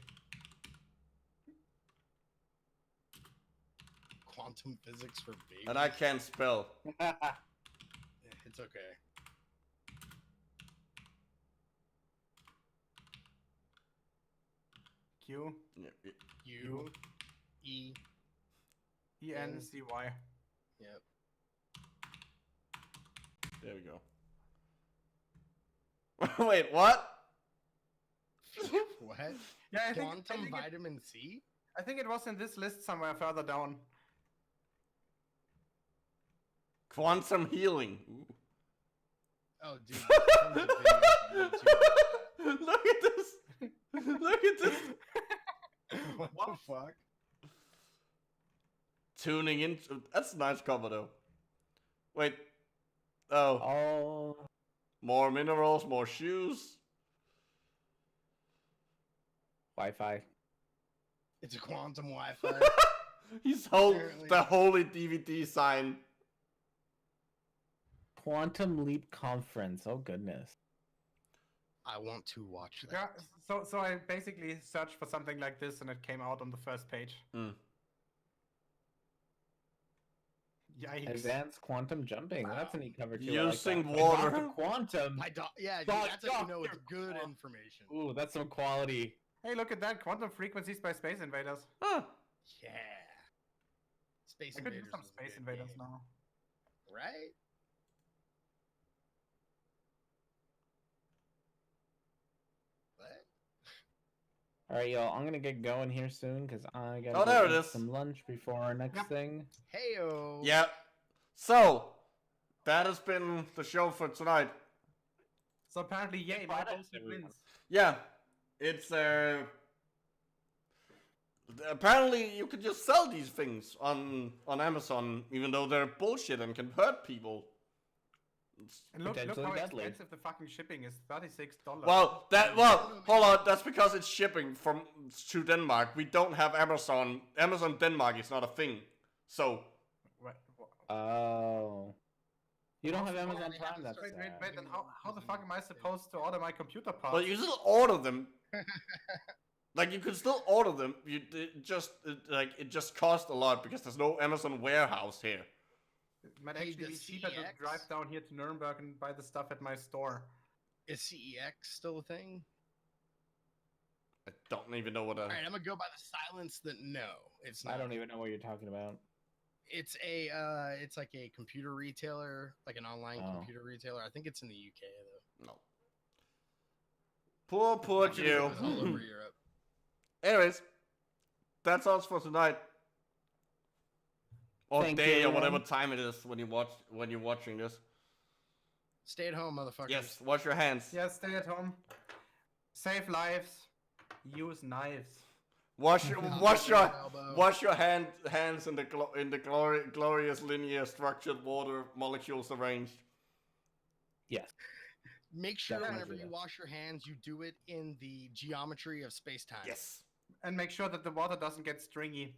Quantum physics for babies. And I can't spell. It's okay. Q U E E N C Y. Yep. There we go. Wait, what? What? Yeah, I think Quantum it, vitamin C? I think it was in this list somewhere further down. Quantum healing. Ooh. Oh, dude. Tons of videos on YouTube. Look at this. Look at this. What the fuck? Tuning in. That's a nice cover though. Wait. Oh. Oh. More minerals, more shoes. Wi-Fi. It's a quantum Wi-Fi. He's Apparently. the holy DVD sign. Quantum Leap Conference. Oh goodness. I want to watch that. Yeah, so I basically searched for something like this and it came out on the first page. Mm. Yikes. Advanced quantum jumping. That's a neat cover too. Using I like water. that. Quantum. Yeah, dude, Fuck, that's how you know Dr. it's good Quantum. information. Ooh, that's some quality. Hey, look at that. Quantum frequencies by Space Invaders. Huh. Yeah. Space I could Invaders. use some was a Space good Invaders game. now. Right? What? All right, y'all. I'm gonna get going here soon because I gotta Oh, go there it eat is. some lunch before our next thing. Heyo. Yeah. So, that has been the show for tonight. So apparently, yay, my products bullshit that we wins. Yeah. It's apparently you could just sell these things on Amazon, even though they're bullshit and can hurt people. And look Potentially how deadly. expensive the fucking shipping is. $36. Well, hold on. That's because it's shipping to Denmark. We don't have Amazon. Amazon Denmark is not a thing. So Wait, Oh. You don't have Wait, Amazon wait, Prime. That's wait, sad. then how the fuck am I supposed to order my computer parts? well, you still order them. Like you could still order them. It just cost a lot because there's no Amazon warehouse here. It might Hey, actually be does cheaper to CEX drive down here to Nuremberg and buy the stuff at my store. Is CEX still a thing? I don't even know what a. All right, I'm gonna go by the silence that no, it's not. I don't even know what you're talking about. It's like a computer retailer, like an online computer retailer. I think it's in the UK though. No. Poor I'm sure Jew. it's all over Europe. Anyways, that's all for tonight. Or Thank day, you, or whatever everyone. time it is when you're watching this. Stay at home, motherfuckers. Yes, wash your hands. Yeah, stay at home. Save lives. Use knives. Wash Elbow. your hands in the glorious linear structured water molecules arranged. Yes. Make sure Definitely whenever do you that. wash your hands, you do it in the geometry of space-time. Yes. And make sure that the water doesn't get stringy. Yes.